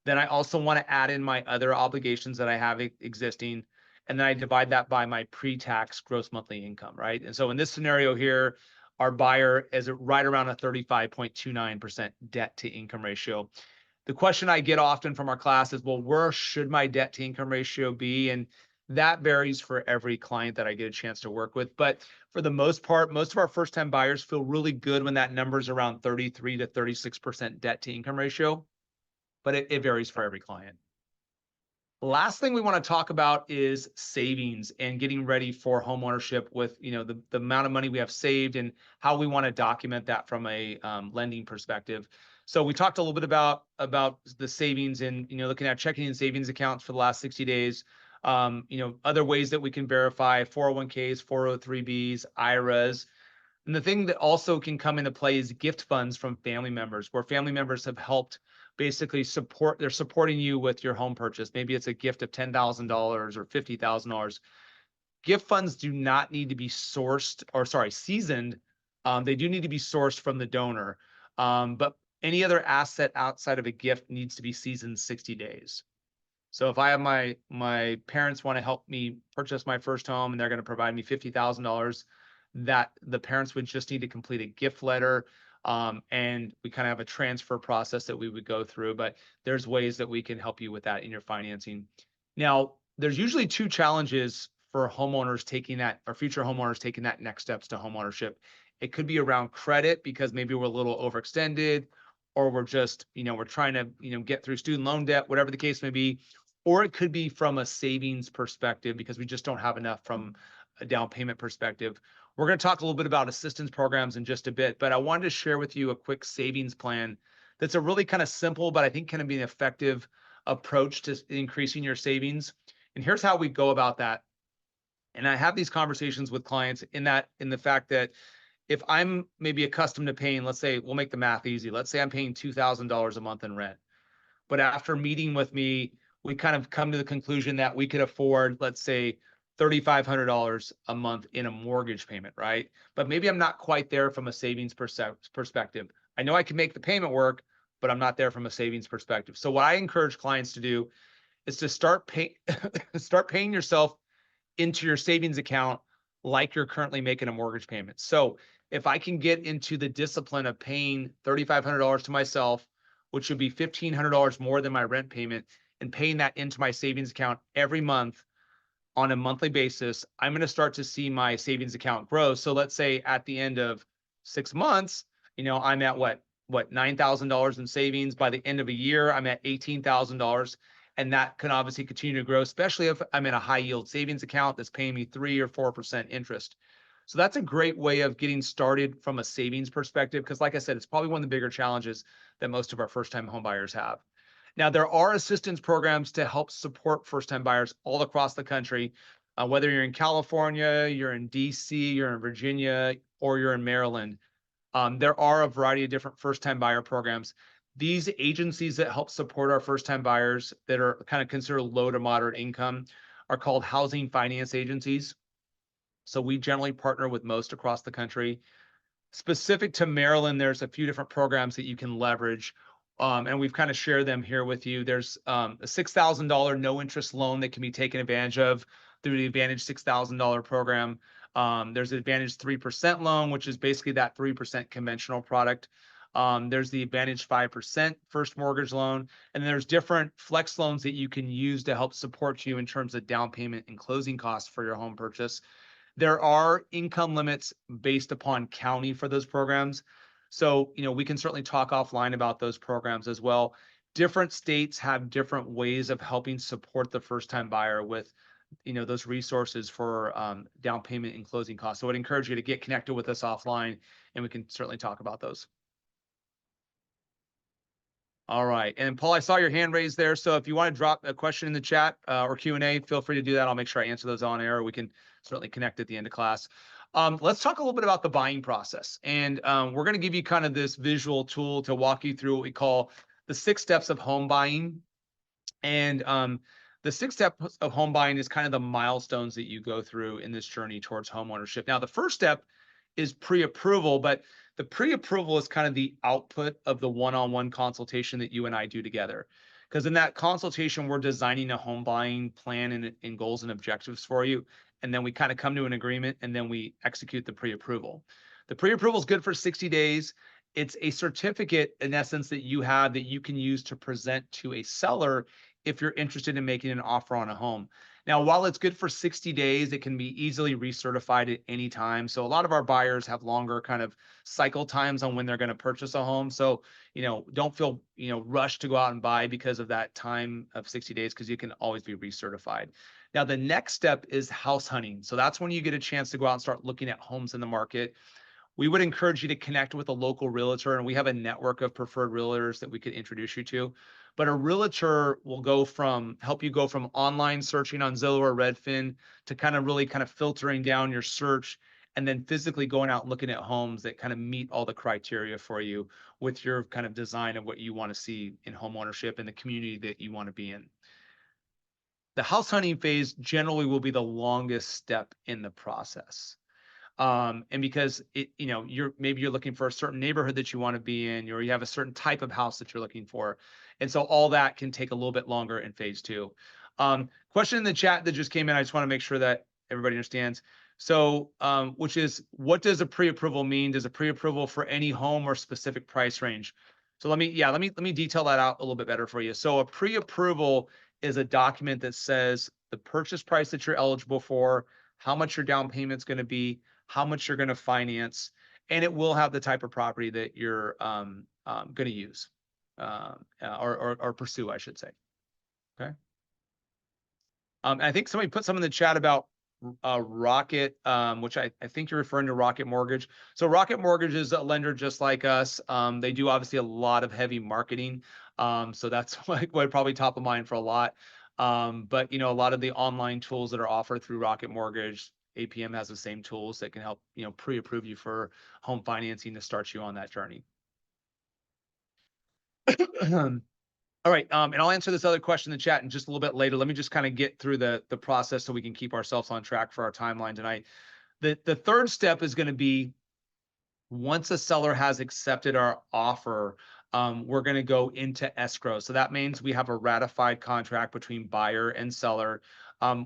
Then I also want to add in my other obligations that I have existing. And then I divide that by my pre-tax gross monthly income, right? And so in this scenario here, our buyer is right around a 35.29% debt to income ratio. The question I get often from our class is, well, where should my debt to income ratio be? And that varies for every client that I get a chance to work with. But for the most part, most of our first-time buyers feel really good when that number is around 33 to 36% debt to income ratio, but it varies for every client. Last thing we want to talk about is savings and getting ready for homeownership with, the amount of money we have saved and how we want to document that from a lending perspective. So we talked a little bit about the savings and, looking at checking and savings accounts for the last 60 days. Other ways that we can verify 401ks, 403bs, IRAs. And the thing that also can come into play is gift funds from family members, where family members have helped basically they're supporting you with your home purchase. Maybe it's a gift of $10,000 or $50,000. Gift funds do not need to be seasoned. They do need to be sourced from the donor. But any other asset outside of a gift needs to be seasoned 60 days. So if I have my parents want to help me purchase my first home and they're going to provide me $50,000, that the parents would just need to complete a gift letter. And we kind of have a transfer process that we would go through, but there's ways that we can help you with that in your financing. Now, there's usually two challenges for homeowners taking that, or future homeowners taking that next steps to homeownership. It could be around credit, because maybe we're a little overextended, or we're just, we're trying to, get through student loan debt, whatever the case may be. Or it could be from a savings perspective, because we just don't have enough from a down payment perspective. We're going to talk a little bit about assistance programs in just a bit, but I wanted to share with you a quick savings plan that's a really kind of simple, but I think can be an effective approach to increasing your savings. And here's how we go about that. And I have these conversations with clients in the fact that if I'm maybe accustomed to paying, let's say, we'll make the math easy. Let's say I'm paying $2,000 a month in rent. But after meeting with me, we kind of come to the conclusion that we could afford, let's say, $3,500 a month in a mortgage payment, right? But maybe I'm not quite there from a savings perspective. I know I can make the payment work, but I'm not there from a savings perspective. So what I encourage clients to do is to start paying yourself into your savings account like you're currently making a mortgage payment. So if I can get into the discipline of paying $3,500 to myself, which would be $1,500 more than my rent payment, and paying that into my savings account every month on a monthly basis, I'm going to start to see my savings account grow. So let's say at the end of 6 months, I'm at what $9,000 in savings. By the end of a year, I'm at $18,000. And that can obviously continue to grow, especially if I'm in a high yield savings account that's paying me 3 or 4% interest. So that's a great way of getting started from a savings perspective. Because like I said, it's probably one of the bigger challenges that most of our first time home buyers have. Now, there are assistance programs to help support first time buyers all across the country. Whether you're in California, you're in DC, you're in Virginia, or you're in Maryland, there are a variety of different first time buyer programs. These agencies that help support our first time buyers that are kind of considered low to moderate income are called housing finance agencies. So we generally partner with most across the country. Specific to Maryland, there's a few different programs that you can leverage. And we've kind of shared them here with you. There's a $6,000 no interest loan that can be taken advantage of through the Advantage $6,000 program. There's the Advantage 3% loan, which is basically that 3% conventional product. There's the Advantage 5% first mortgage loan. And there's different flex loans that you can use to help support you in terms of down payment and closing costs for your home purchase. There are income limits based upon county for those programs. So, we can certainly talk offline about those programs as well. Different states have different ways of helping support the first time buyer with, those resources for down payment and closing costs. So I'd encourage you to get connected with us offline and we can certainly talk about those. All right. And Paul, I saw your hand raised there. So if you want to drop a question in the chat or Q&A, feel free to do that. I'll make sure I answer those on air. We can certainly connect at the end of class. Let's talk a little bit about the buying process. And we're going to give you kind of this visual tool to walk you through what we call the 6 steps of home buying. And the 6 steps of home buying is kind of the milestones that you go through in this journey towards home ownership. Now, the first step is pre-approval, but the pre-approval is kind of the output of the one-on-one consultation that you and I do together. Because in that consultation, we're designing a home buying plan and goals and objectives for you. And then we kind of come to an agreement and then we execute the pre-approval. The pre-approval is good for 60 days. It's a certificate, in essence, that you have that you can use to present to a seller if you're interested in making an offer on a home. Now, while it's good for 60 days, it can be easily recertified at any time. So a lot of our buyers have longer kind of cycle times on when they're going to purchase a home. So, don't feel, rushed to go out and buy because of that time of 60 days, because you can always be recertified. Now, the next step is house hunting. So that's when you get a chance to go out and start looking at homes in the market. We would encourage you to connect with a local realtor, and we have a network of preferred realtors that we could introduce you to. But a realtor will help you go from online searching on Zillow or Redfin to kind of filtering down your search and then physically going out and looking at homes that kind of meet all the criteria for you with your kind of design of what you want to see in home ownership and the community that you want to be in. The house hunting phase generally will be the longest step in the process. And because maybe you're looking for a certain neighborhood that you want to be in, or you have a certain type of house that you're looking for. And so all that can take a little bit longer in phase 2. Question in the chat that just came in, I just want to make sure that everybody understands. So, which is, what does a pre-approval mean? Does a pre-approval for any home or specific price range? So let me detail that out a little bit better for you. So a pre-approval is a document that says the purchase price that you're eligible for, how much your down payment's going to be, how much you're going to finance, and it will have the type of property that you're going to use or pursue, I should say. Okay. I think somebody put some in the chat about Rocket, which I think you're referring to Rocket Mortgage. So Rocket Mortgage is a lender just like us. They do obviously a lot of heavy marketing. So that's what probably top of mind for a lot. But a lot of the online tools that are offered through Rocket Mortgage, APM has the same tools that can help, pre-approve you for home financing to start you on that journey. All right, and I'll answer this other question in the chat in just a little bit later. Let me just kind of get through the process so we can keep ourselves on track for our timeline tonight. The third step is going to be, once a seller has accepted our offer, we're going to go into escrow. So that means we have a ratified contract between buyer and seller.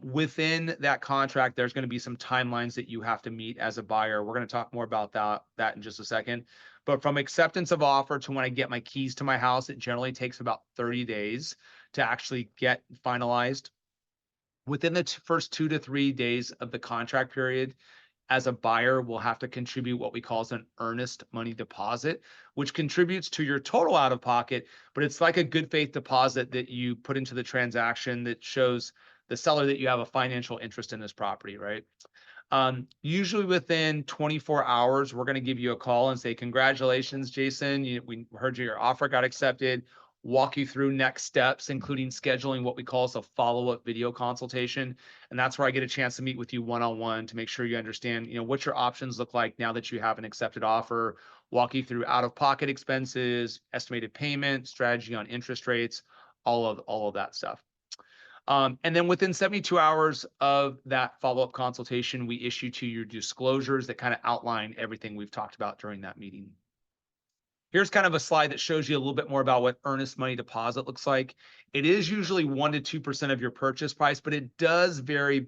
Within that contract, there's going to be some timelines that you have to meet as a buyer. We're going to talk more about that in just a second. But from acceptance of offer to when I get my keys to my house, it generally takes about 30 days to actually get finalized. Within the first 2 to 3 days of the contract period, as a buyer will have to contribute what we call as an earnest money deposit, which contributes to your total out of pocket, but it's like a good faith deposit that you put into the transaction that shows the seller that you have a financial interest in this property, right? Usually within 24 hours, we're going to give you a call and say, congratulations, Jason. We heard your offer got accepted. Walk you through next steps, including scheduling what we call as a follow-up video consultation. And that's where I get a chance to meet with you one-on-one to make sure you understand, what your options look like now that you have an accepted offer, walk you through out-of-pocket expenses, estimated payment, strategy on interest rates, all of that stuff. And then within 72 hours of that follow-up consultation, we issue to your disclosures that kind of outline everything we've talked about during that meeting. Here's kind of a slide that shows you a little bit more about what earnest money deposit looks like. It is usually 1 to 2% of your purchase price, but it does vary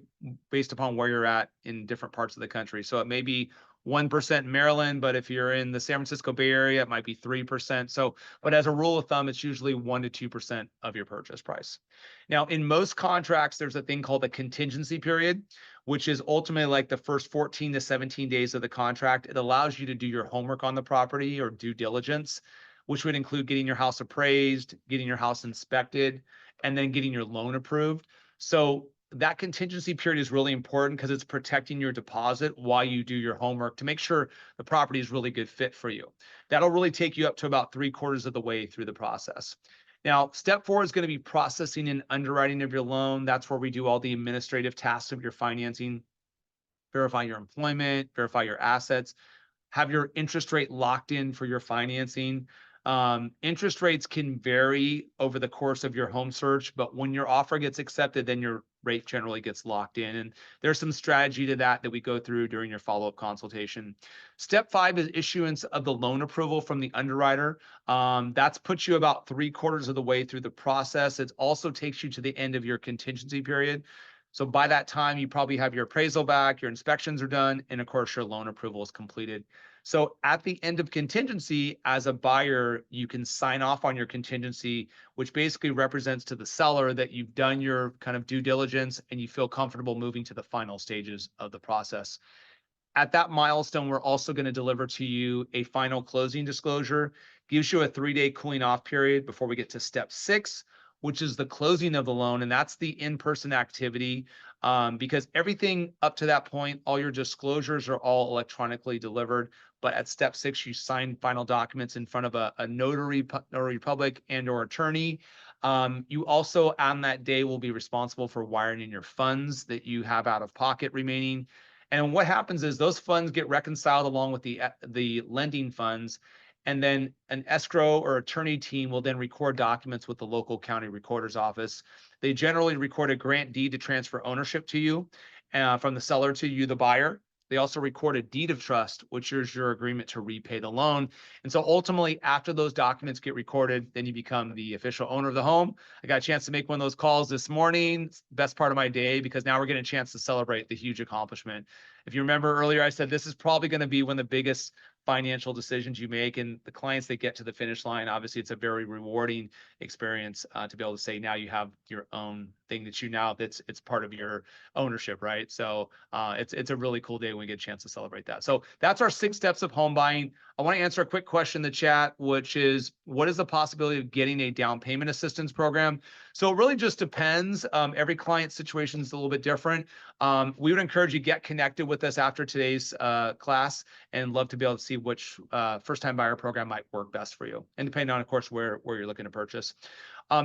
based upon where you're at in different parts of the country. So it may be 1% in Maryland, but if you're in the San Francisco Bay Area, it might be 3%. So, but as a rule of thumb, it's usually 1 to 2% of your purchase price. Now, in most contracts, there's a thing called a contingency period, which is ultimately like the first 14 to 17 days of the contract. It allows you to do your homework on the property or due diligence, which would include getting your house appraised, getting your house inspected, and then getting your loan approved. So that contingency period is really important because it's protecting your deposit while you do your homework to make sure the property is really good fit for you. That'll really take you up to about 3/4 of the way through the process. Now, step 4 is going to be processing and underwriting of your loan. That's where we do all the administrative tasks of your financing, verify your employment, verify your assets, have your interest rate locked in for your financing. Interest rates can vary over the course of your home search, but when your offer gets accepted, then your rate generally gets locked in. And there's some strategy to that we go through during your follow-up consultation. Step 5 is issuance of the loan approval from the underwriter. That's puts you about 3/4 of the way through the process. It also takes you to the end of your contingency period. So by that time, you probably have your appraisal back, your inspections are done, and of course, your loan approval is completed. So at the end of contingency, as a buyer, you can sign off on your contingency, which basically represents to the seller that you've done your kind of due diligence and you feel comfortable moving to the final stages of the process. At that milestone, we're also going to deliver to you a final closing disclosure, gives you a 3-day cooling off period before we get to step 6, which is the closing of the loan. And that's the in-person activity, because everything up to that point, all your disclosures are all electronically delivered. But at step 6, you sign final documents in front of a notary public and or attorney. You also on that day will be responsible for wiring in your funds that you have out of pocket remaining. And what happens is those funds get reconciled along with the lending funds, and then an escrow or attorney team will then record documents with the local county recorder's office. They generally record a grant deed to transfer ownership to you, from the seller to you, the buyer. They also record a deed of trust, which is your agreement to repay the loan. And so ultimately, after those documents get recorded, then you become the official owner of the home. I got a chance to make one of those calls this morning. It's the best part of my day because now we're getting a chance to celebrate the huge accomplishment. If you remember earlier, I said this is probably going to be one of the biggest financial decisions you make, and the clients that get to the finish line, obviously it's a very rewarding experience to be able to say now you have your own thing that it's part of your ownership, right? So it's a really cool day when we get a chance to celebrate that. So that's our 6 steps of home buying. I want to answer a quick question in the chat, which is, what is the possibility of getting a down payment assistance program? So it really just depends. Every client situation is a little bit different. We would encourage you to get connected with us after today's class, and love to be able to see which first-time buyer program might work best for you, and depending on, of course, where you're looking to purchase.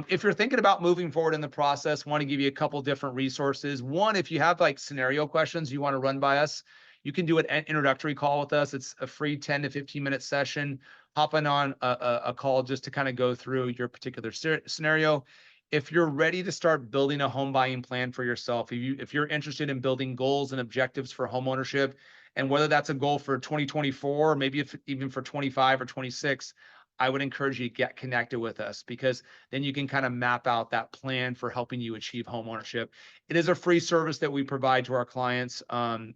If you're thinking about moving forward in the process, want to give you a couple different resources. One, if you have like scenario questions you want to run by us, you can do an introductory call with us. It's a free 10 to 15 minute session. Hopping on a call just to kind of go through your particular scenario. If you're ready to start building a home buying plan for yourself, if you're interested in building goals and objectives for home ownership, and whether that's a goal for 2024, maybe even for 25 or 26, I would encourage you to get connected with us, because then you can kind of map out that plan for helping you achieve home ownership. It is a free service that we provide to our clients.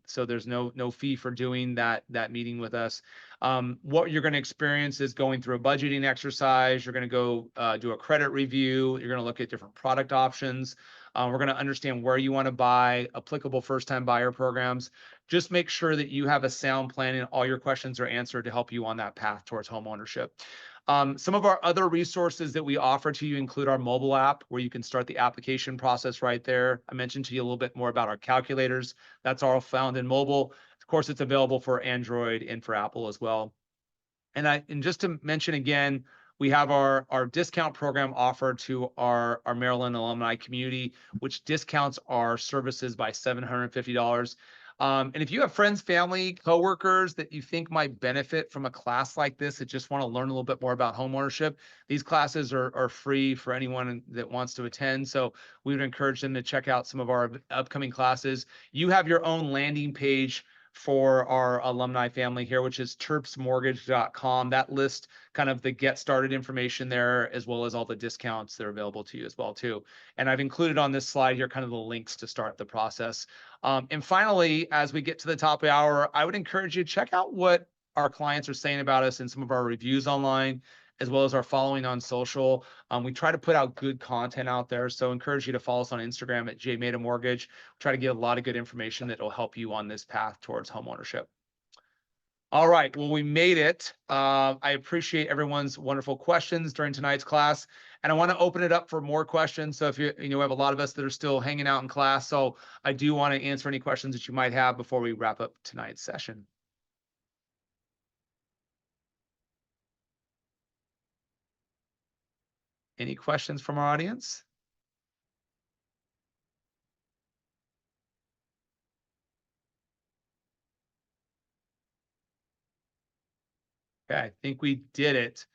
So there's no fee for doing that meeting with us. What you're going to experience is going through a budgeting exercise. You're going to go do a credit review. You're going to look at different product options. We're going to understand where you want to buy, applicable first-time buyer programs. Just make sure that you have a sound plan and all your questions are answered to help you on that path towards homeownership. Some of our other resources that we offer to you include our mobile app, where you can start the application process right there. I mentioned to you a little bit more about our calculators. That's all found in mobile. Of course, it's available for Android and for Apple as well. And just to mention again, we have our discount program offered to our Maryland alumni community, which discounts our services by $750. And if you have friends, family, coworkers that you think might benefit from a class like this, that just want to learn a little bit more about homeownership, these classes are free for anyone that wants to attend. So we would encourage them to check out some of our upcoming classes. You have your own landing page for our alumni family here, which is terpsmortgage.com. That lists kind of the get started information there, as well as all the discounts that are available to you as well too. And I've included on this slide here kind of the links to start the process. And finally, as we get to the top of the hour, I would encourage you to check out what our clients are saying about us in some of our reviews online, as well as our following on social. We try to put out good content out there, so encourage you to follow us on Instagram at jmatamortgage. Try to get a lot of good information that will help you on this path towards homeownership. All right, well, we made it. I appreciate everyone's wonderful questions during tonight's class, and I want to open it up for more questions. So if we have a lot of us that are still hanging out in class, so I do want to answer any questions that you might have before we wrap up tonight's session. Any questions from our audience? Okay, I think we did it.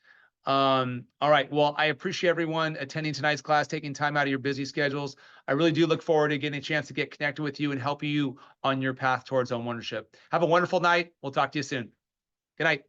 All right. Well, I appreciate everyone attending tonight's class, taking time out of your busy schedules. I really do look forward to getting a chance to get connected with you and help you on your path towards homeownership. Have a wonderful night. We'll talk to you soon. Good night.